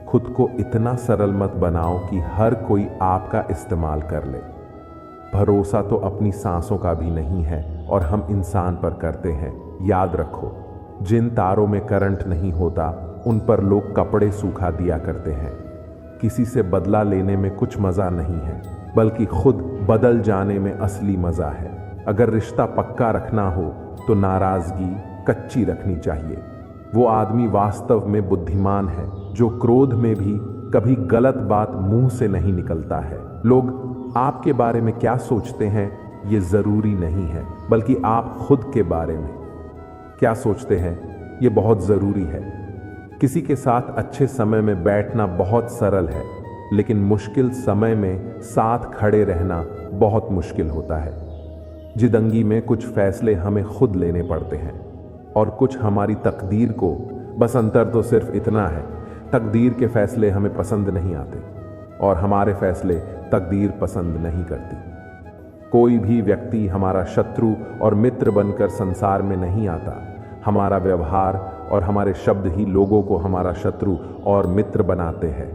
खुद को इतना सरल मत बनाओ कि हर कोई आपका इस्तेमाल कर ले। भरोसा तो अपनी सांसों का भी नहीं है और हम इंसान पर करते हैं। याद रखो, जिन तारों में करंट नहीं होता उन पर लोग कपड़े सूखा दिया करते हैं। किसी से बदला लेने में कुछ मजा नहीं है, बल्कि खुद बदल जाने में असली मजा है। अगर रिश्ता पक्का रखना हो तो नाराजगी कच्ची रखनी चाहिए। वो आदमी वास्तव में बुद्धिमान है जो क्रोध में भी कभी गलत बात मुंह से नहीं निकलता है। लोग आपके बारे में क्या सोचते हैं ये जरूरी नहीं है, बल्कि आप खुद के बारे में क्या सोचते हैं ये बहुत जरूरी है। किसी के साथ अच्छे समय में बैठना बहुत सरल है, लेकिन मुश्किल समय में साथ खड़े रहना बहुत मुश्किल होता है। जिंदगी में कुछ फैसले हमें खुद लेने पड़ते हैं और कुछ हमारी तकदीर को। बस अंतर तो सिर्फ इतना है, तकदीर के फैसले हमें पसंद नहीं आते और हमारे फैसले तकदीर पसंद नहीं करती। कोई भी व्यक्ति हमारा शत्रु और मित्र बनकर संसार में नहीं आता। हमारा व्यवहार और हमारे शब्द ही लोगों को हमारा शत्रु और मित्र बनाते हैं।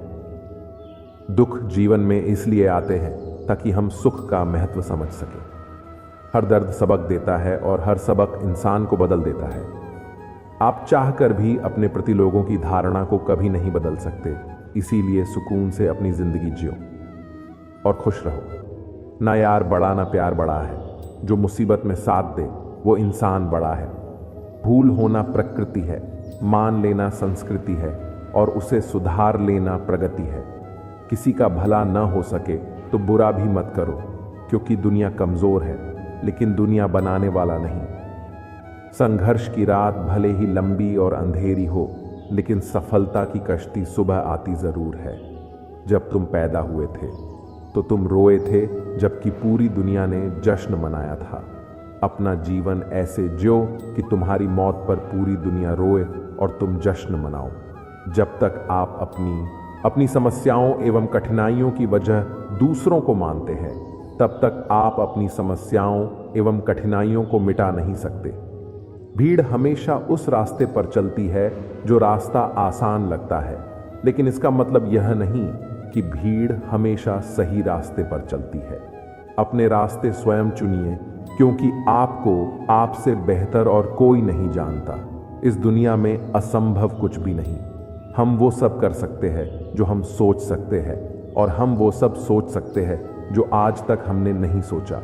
दुख जीवन में इसलिए आते हैं ताकि हम सुख का महत्व समझ सकें। हर दर्द सबक देता है और हर सबक इंसान को बदल देता है। आप चाहकर भी अपने प्रति लोगों की धारणा को कभी नहीं बदल सकते, इसीलिए सुकून से अपनी जिंदगी जियो और खुश रहो। ना यार बड़ा ना प्यार बड़ा है, जो मुसीबत में साथ दे वो इंसान बड़ा है। भूल होना प्रकृति है, मान लेना संस्कृति है और उसे सुधार लेना प्रगति है। किसी का भला न हो सके तो बुरा भी मत करो, क्योंकि दुनिया कमजोर है लेकिन दुनिया बनाने वाला नहीं। संघर्ष की रात भले ही लंबी और अंधेरी हो, लेकिन सफलता की कश्ती सुबह आती जरूर है। जब तुम पैदा हुए थे तो तुम रोए थे, जबकि पूरी दुनिया ने जश्न मनाया था। अपना जीवन ऐसे जियो कि तुम्हारी मौत पर पूरी दुनिया रोए और तुम जश्न मनाओ। जब तक आप अपनी समस्याओं एवं कठिनाइयों की वजह दूसरों को मानते हैं, तब तक आप अपनी समस्याओं एवं कठिनाइयों को मिटा नहीं सकते। भीड़ हमेशा उस रास्ते पर चलती है जो रास्ता आसान लगता है, लेकिन इसका मतलब यह नहीं कि भीड़ हमेशा सही रास्ते पर चलती है। अपने रास्ते स्वयं चुनिए, क्योंकि आपको आपसे बेहतर और कोई नहीं जानता। इस दुनिया में असंभव कुछ भी नहीं। हम वो सब कर सकते हैं जो हम सोच सकते हैं, और हम वो सब सोच सकते हैं जो आज तक हमने नहीं सोचा।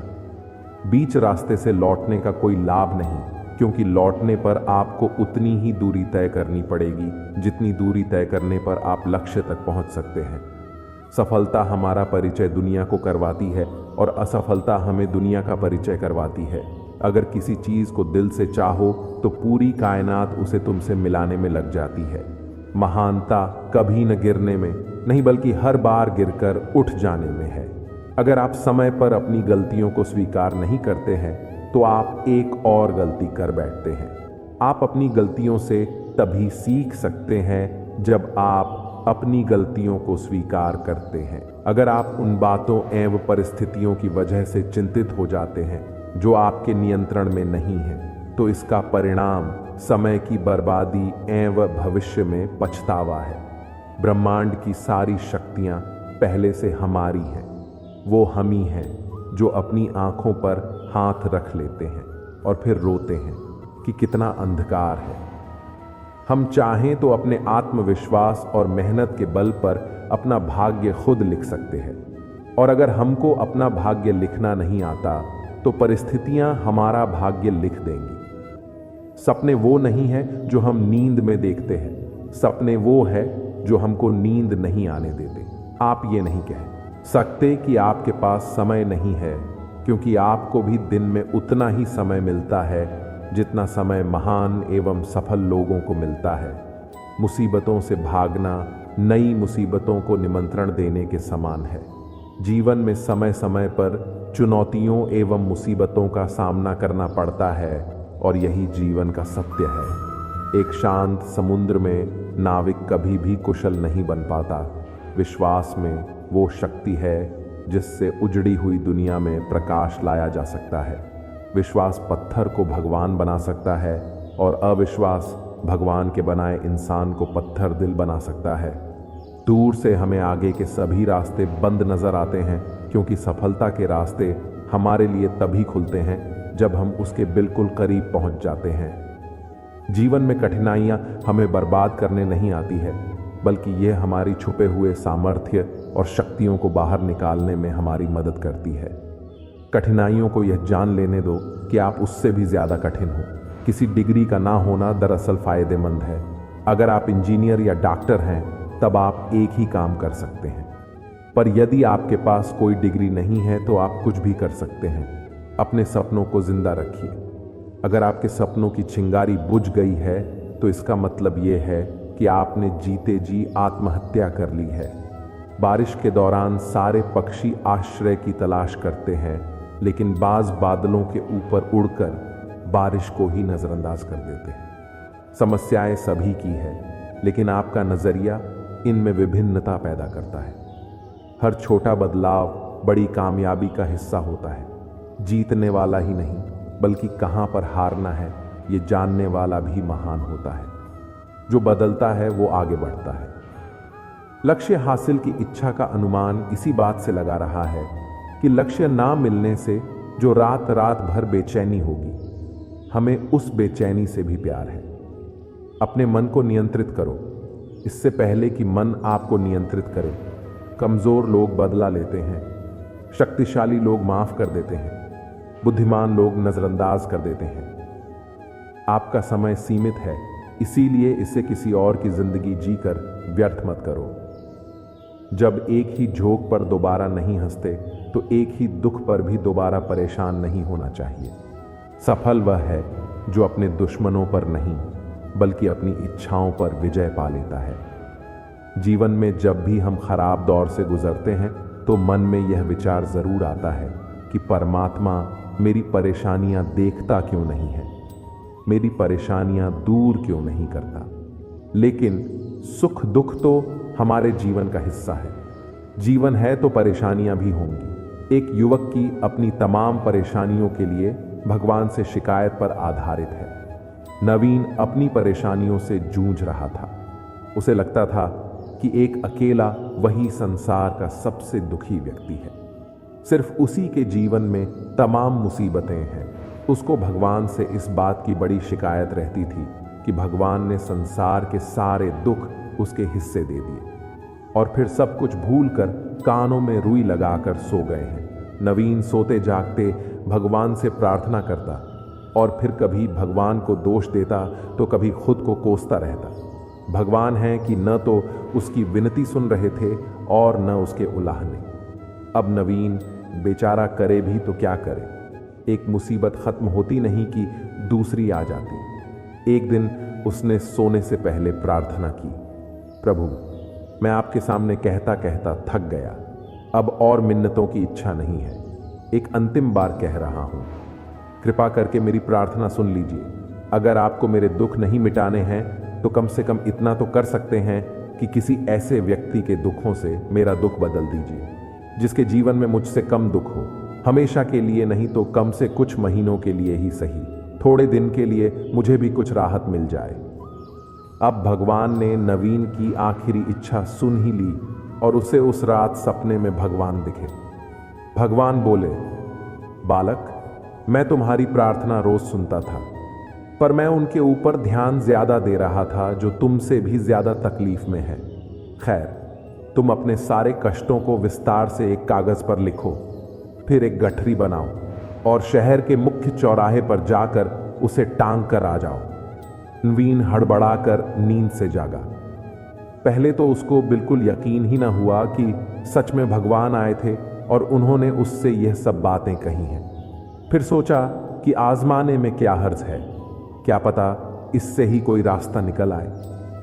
बीच रास्ते से लौटने का कोई लाभ नहीं, क्योंकि लौटने पर आपको उतनी ही दूरी तय करनी पड़ेगी जितनी दूरी तय करने पर आप लक्ष्य तक पहुंच सकते हैं। सफलता हमारा परिचय दुनिया को करवाती है, और असफलता हमें दुनिया का परिचय करवाती है। अगर किसी चीज को दिल से चाहो तो पूरी कायनात उसे तुमसे मिलाने में लग जाती है। महानता कभी न गिरने में नहीं बल्कि हर बार गिरकर उठ जाने में है। अगर आप समय पर अपनी गलतियों को स्वीकार नहीं करते हैं तो आप एक और गलती कर बैठते हैं। आप अपनी गलतियों से तभी सीख सकते हैं जब आप अपनी गलतियों को स्वीकार करते हैं। अगर आप उन बातों एवं परिस्थितियों की वजह से चिंतित हो जाते हैं जो आपके नियंत्रण में नहीं है तो इसका परिणाम समय की बर्बादी एवं भविष्य में पछतावा है। ब्रह्मांड की सारी शक्तियां पहले से हमारी हैं। वो हम ही हैं जो अपनी आंखों पर हाथ रख लेते हैं और फिर रोते हैं कि कितना अंधकार है। हम चाहें तो अपने आत्मविश्वास और मेहनत के बल पर अपना भाग्य खुद लिख सकते हैं, और अगर हमको अपना भाग्य लिखना नहीं आता तो परिस्थितियां हमारा भाग्य लिख देंगी। सपने वो नहीं है जो हम नींद में देखते हैं, सपने वो है जो हमको नींद नहीं आने देते। आप ये नहीं कह सकते कि आपके पास समय नहीं है, क्योंकि आपको भी दिन में उतना ही समय मिलता है जितना समय महान एवं सफल लोगों को मिलता है। मुसीबतों से भागना नई मुसीबतों को निमंत्रण देने के समान है। जीवन में समय समय पर चुनौतियों एवं मुसीबतों का सामना करना पड़ता है और यही जीवन का सत्य है। एक शांत समुद्र में नाविक कभी भी कुशल नहीं बन पाता। विश्वास में वो शक्ति है जिससे उजड़ी हुई दुनिया में प्रकाश लाया जा सकता है। विश्वास पत्थर को भगवान बना सकता है और अविश्वास भगवान के बनाए इंसान को पत्थर दिल बना सकता है। दूर से हमें आगे के सभी रास्ते बंद नजर आते हैं, क्योंकि सफलता के रास्ते हमारे लिए तभी खुलते हैं जब हम उसके बिल्कुल करीब पहुंच जाते हैं। जीवन में कठिनाइयां हमें बर्बाद करने नहीं आती है, बल्कि यह हमारी छुपे हुए सामर्थ्य और शक्तियों को बाहर निकालने में हमारी मदद करती है। कठिनाइयों को यह जान लेने दो कि आप उससे भी ज्यादा कठिन हो। किसी डिग्री का ना होना दरअसल फायदेमंद है। अगर आप इंजीनियर या डॉक्टर हैं तब आप एक ही काम कर सकते हैं, पर यदि आपके पास कोई डिग्री नहीं है तो आप कुछ भी कर सकते हैं। अपने सपनों को जिंदा रखिए। अगर आपके सपनों की चिंगारी बुझ गई है तो इसका मतलब यह है कि आपने जीते जी आत्महत्या कर ली है। बारिश के दौरान सारे पक्षी आश्रय की तलाश करते हैं, लेकिन बाज बादलों के ऊपर उड़कर बारिश को ही नजरअंदाज कर देते हैं। समस्याएं सभी की है, लेकिन आपका नजरिया इनमें विभिन्नता पैदा करता है। हर छोटा बदलाव बड़ी कामयाबी का हिस्सा होता है। जीतने वाला ही नहीं बल्कि कहां पर हारना है ये जानने वाला भी महान होता है। जो बदलता है वो आगे बढ़ता है। लक्ष्य हासिल की इच्छा का अनुमान इसी बात से लगा रहा है कि लक्ष्य ना मिलने से जो रात रात भर बेचैनी होगी, हमें उस बेचैनी से भी प्यार है। अपने मन को नियंत्रित करो इससे पहले कि मन आपको नियंत्रित करे। कमजोर लोग बदला लेते हैं, शक्तिशाली लोग माफ कर देते हैं, बुद्धिमान लोग नजरअंदाज कर देते हैं। आपका समय सीमित है, इसीलिए इसे किसी और की जिंदगी जीकर व्यर्थ मत करो। जब एक ही झोंक पर दोबारा नहीं हंसते तो एक ही दुख पर भी दोबारा परेशान नहीं होना चाहिए। सफल वह है जो अपने दुश्मनों पर नहीं बल्कि अपनी इच्छाओं पर विजय पा लेता है। जीवन में जब भी हम खराब दौर से गुजरते हैं तो मन में यह विचार जरूर आता है कि परमात्मा मेरी परेशानियां देखता क्यों नहीं है, मेरी परेशानियां दूर क्यों नहीं करता। लेकिन सुख दुख तो हमारे जीवन का हिस्सा है। जीवन है तो परेशानियां भी होंगी। एक युवक की अपनी तमाम परेशानियों के लिए भगवान से शिकायत पर आधारित है। नवीन अपनी परेशानियों से जूझ रहा था। उसे लगता था कि एक अकेला वही संसार का सबसे दुखी व्यक्ति है। सिर्फ उसी के जीवन में तमाम मुसीबतें हैं। उसको भगवान से इस बात की बड़ी शिकायत रहती थी कि भगवान ने संसार के सारे दुख उसके हिस्से दे दिए और फिर सब कुछ भूलकर कानों में रुई लगाकर सो गए हैं। नवीन सोते जागते भगवान से प्रार्थना करता और फिर कभी भगवान को दोष देता तो कभी खुद को कोसता रहता। भगवान है कि न तो उसकी विनती सुन रहे थे और न उसके उलाहने। अब नवीन बेचारा करे भी तो क्या करे। एक मुसीबत खत्म होती नहीं कि दूसरी आ जाती। एक दिन उसने सोने से पहले प्रार्थना की, प्रभु मैं आपके सामने कहता कहता थक गया, अब और मिन्नतों की इच्छा नहीं है, एक अंतिम बार कह रहा हूं, कृपा करके मेरी प्रार्थना सुन लीजिए। अगर आपको मेरे दुख नहीं मिटाने हैं तो कम से कम इतना तो कर सकते हैं कि किसी ऐसे व्यक्ति के दुखों से मेरा दुख बदल दीजिए, जिसके जीवन में मुझसे कम दुख हो, हमेशा के लिए नहीं तो कम से कुछ महीनों के लिए ही सही, थोड़े दिन के लिए मुझे भी कुछ राहत मिल जाए। अब भगवान ने नवीन की आखिरी इच्छा सुन ही ली और उसे उस रात सपने में भगवान दिखे। भगवान बोले, बालक मैं तुम्हारी प्रार्थना रोज सुनता था, पर मैं उनके ऊपर ध्यान ज्यादा दे रहा था जो तुमसे भी ज्यादा तकलीफ में है। खैर, तुम अपने सारे कष्टों को विस्तार से एक कागज पर लिखो, फिर एक गठरी बनाओ और शहर के मुख्य चौराहे पर जाकर उसे टांग कर आ जाओ। नवीन हड़बड़ाकर नींद से जागा। पहले तो उसको बिल्कुल यकीन ही ना हुआ कि सच में भगवान आए थे और उन्होंने उससे यह सब बातें कही हैं। फिर सोचा कि आजमाने में क्या हर्ज है, क्या पता इससे ही कोई रास्ता निकल आए।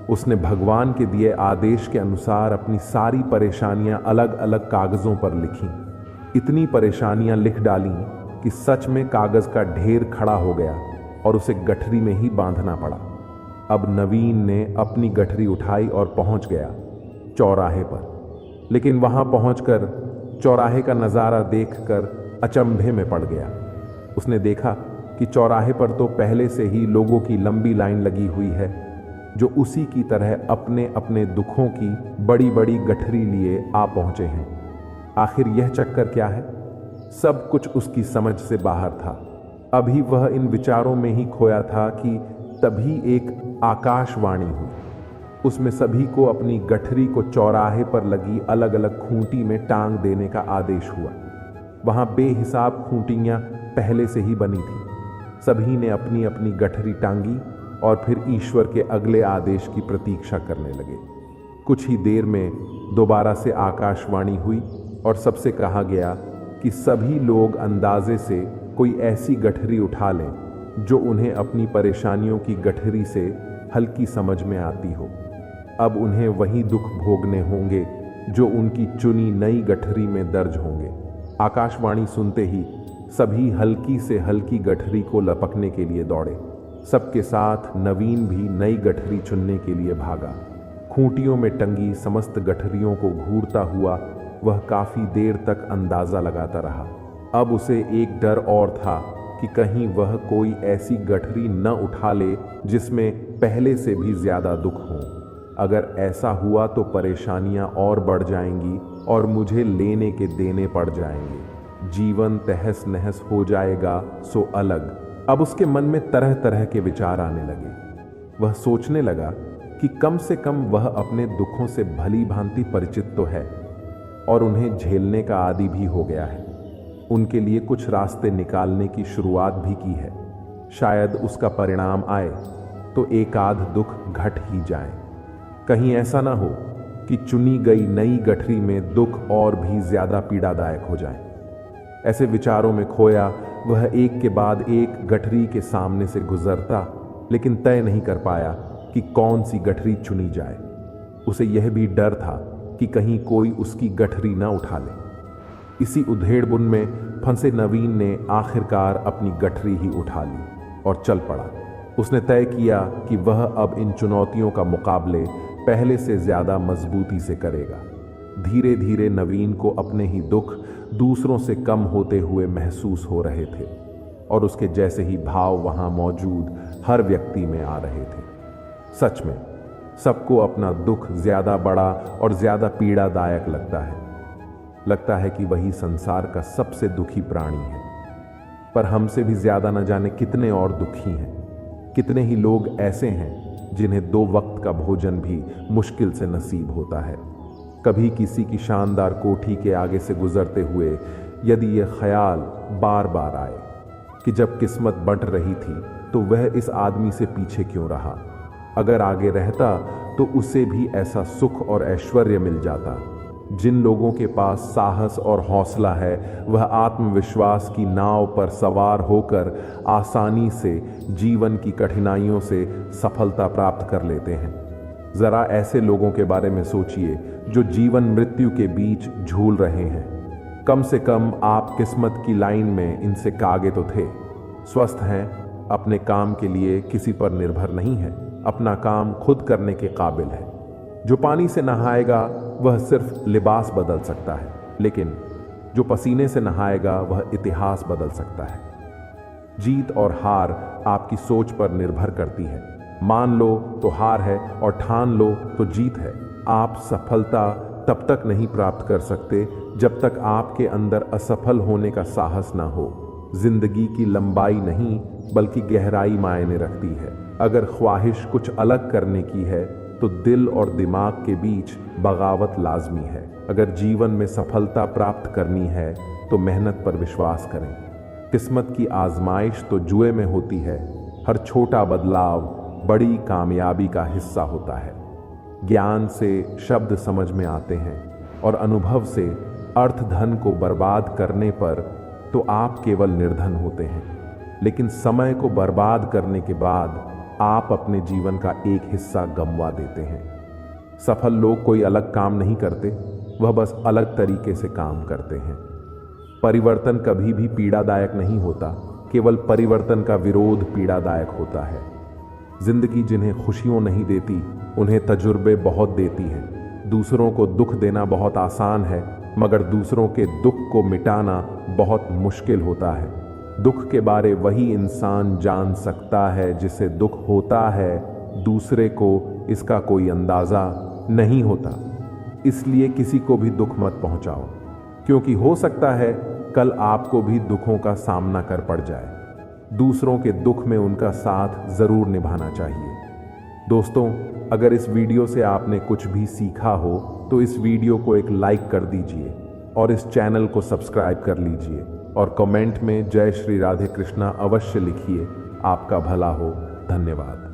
उसने भगवान के दिए आदेश के अनुसार अपनी सारी परेशानियां अलग अलग कागजों पर लिखीं। इतनी परेशानियां लिख डालीं कि सच में कागज का ढेर खड़ा हो गया और उसे गठरी में ही बांधना पड़ा। अब नवीन ने अपनी गठरी उठाई और पहुंच गया चौराहे पर, लेकिन वहां पहुंचकर चौराहे का नजारा देखकर अचंभे में पड़ गया। उसने देखा कि चौराहे पर तो पहले से ही लोगों की लंबी लाइन लगी हुई है, जो उसी की तरह अपने अपने दुखों की बड़ी बड़ी गठरी लिए आ पहुंचे हैं। आखिर यह चक्कर क्या है? सब कुछ उसकी समझ से बाहर था। अभी वह इन विचारों में ही खोया था कि तभी एक आकाशवाणी हुई। उसमें सभी को अपनी गठरी को चौराहे पर लगी अलग अलग खूंटी में टांग देने का आदेश हुआ। वहां बेहिसाब खूंटियां पहले से ही बनी थी। सभी ने अपनी अपनी गठरी टांगी और फिर ईश्वर के अगले आदेश की प्रतीक्षा करने लगे। कुछ ही देर में दोबारा से आकाशवाणी हुई और सबसे कहा गया कि सभी लोग अंदाजे से कोई ऐसी गठरी उठा लें जो उन्हें अपनी परेशानियों की गठरी से हल्की समझ में आती हो। अब उन्हें वही दुख भोगने होंगे जो उनकी चुनी नई गठरी में दर्ज होंगे। आकाशवाणी सुनते ही सभी हल्की से हल्की गठरी को लपकने के लिए दौड़े। सबके साथ नवीन भी नई गठरी चुनने के लिए भागा। खूंटियों में टंगी समस्त गठरियों को घूरता हुआ वह काफी देर तक अंदाजा लगाता रहा। अब उसे एक डर और था कि कहीं वह कोई ऐसी गठरी न उठा ले जिसमें पहले से भी ज्यादा दुख हो। अगर ऐसा हुआ तो परेशानियां और बढ़ जाएंगी और मुझे लेने के देने पड़ जाएंगे। जीवन तहस नहस हो जाएगा सो अलग। अब उसके मन में तरह तरह के विचार आने लगे। वह सोचने लगा कि कम से कम वह अपने दुखों से भली भांति परिचित तो है और उन्हें झेलने का आदी भी हो गया है। उनके लिए कुछ रास्ते निकालने की शुरुआत भी की है। शायद उसका परिणाम आए तो एक आध दुख घट ही जाए। कहीं ऐसा ना हो कि चुनी गई नई गठरी में दुख और भी ज्यादा पीड़ादायक हो जाए। ऐसे विचारों में खोया वह एक के बाद एक गठरी के सामने से गुजरता, लेकिन तय नहीं कर पाया कि कौन सी गठरी चुनी जाए। उसे यह भी डर था कि कहीं कोई उसकी गठरी ना उठा ले। इसी उधेड़बुन में फंसे नवीन ने आखिरकार अपनी गठरी ही उठा ली और चल पड़ा। उसने तय किया कि वह अब इन चुनौतियों का मुकाबले पहले से ज्यादा मजबूती से करेगा। धीरे धीरे नवीन को अपने ही दुख दूसरों से कम होते हुए महसूस हो रहे थे और उसके जैसे ही भाव वहां मौजूद हर व्यक्ति में आ रहे थे। सच में सबको अपना दुख ज्यादा बड़ा और ज्यादा पीड़ादायक लगता है कि वही संसार का सबसे दुखी प्राणी है। पर हमसे भी ज्यादा न जाने कितने और दुखी हैं। कितने ही लोग ऐसे हैं जिन्हें 2 वक्त का भोजन भी मुश्किल से नसीब होता है। कभी किसी की शानदार कोठी के आगे से गुजरते हुए यदि यह ख्याल बार बार आए कि जब किस्मत बंट रही थी तो वह इस आदमी से पीछे क्यों रहा, अगर आगे रहता तो उसे भी ऐसा सुख और ऐश्वर्य मिल जाता, जिन लोगों के पास साहस और हौसला है वह आत्मविश्वास की नाव पर सवार होकर आसानी से जीवन की कठिनाइयों से सफलता प्राप्त कर लेते हैं। जरा ऐसे लोगों के बारे में सोचिए जो जीवन मृत्यु के बीच झूल रहे हैं। कम से कम आप किस्मत की लाइन में इनसे आगे तो थे। स्वस्थ हैं, अपने काम के लिए किसी पर निर्भर नहीं है, अपना काम खुद करने के काबिल है। जो पानी से नहाएगा वह सिर्फ लिबास बदल सकता है, लेकिन जो पसीने से नहाएगा वह इतिहास बदल सकता है। जीत और हार आपकी सोच पर निर्भर करती है। मान लो तो हार है और ठान लो तो जीत है। आप सफलता तब तक नहीं प्राप्त कर सकते जब तक आपके अंदर असफल होने का साहस ना हो। जिंदगी की लंबाई नहीं बल्कि गहराई मायने रखती है। अगर ख्वाहिश कुछ अलग करने की है तो दिल और दिमाग के बीच बगावत लाजमी है। अगर जीवन में सफलता प्राप्त करनी है तो मेहनत पर विश्वास करें। किस्मत की आजमाइश तो जुए में होती है। हर छोटा बदलाव बड़ी कामयाबी का हिस्सा होता है। ज्ञान से शब्द समझ में आते हैं और अनुभव से अर्थ धन को बर्बाद करने पर तो आप केवल निर्धन होते हैं, लेकिन समय को बर्बाद करने के बाद आप अपने जीवन का एक हिस्सा गंवा देते हैं। सफल लोग कोई अलग काम नहीं करते, वह बस अलग तरीके से काम करते हैं। परिवर्तन कभी भी पीड़ादायक नहीं होता, केवल परिवर्तन का विरोध पीड़ादायक होता है। जिंदगी जिन्हें खुशियों नहीं देती उन्हें तजुर्बे बहुत देती है। दूसरों को दुख देना बहुत आसान है, मगर दूसरों के दुख को मिटाना बहुत मुश्किल होता है। दुख के बारे वही इंसान जान सकता है जिसे दुख होता है, दूसरे को इसका कोई अंदाजा नहीं होता। इसलिए किसी को भी दुख मत पहुंचाओ, क्योंकि हो सकता है कल आपको भी दुखों का सामना कर पड़ जाए। दूसरों के दुख में उनका साथ जरूर निभाना चाहिए। दोस्तों, अगर इस वीडियो से आपने कुछ भी सीखा हो तो इस वीडियो को एक लाइक कर दीजिए और इस चैनल को सब्सक्राइब कर लीजिए और कमेंट में जय श्री राधे कृष्णा अवश्य लिखिए। आपका भला हो। धन्यवाद।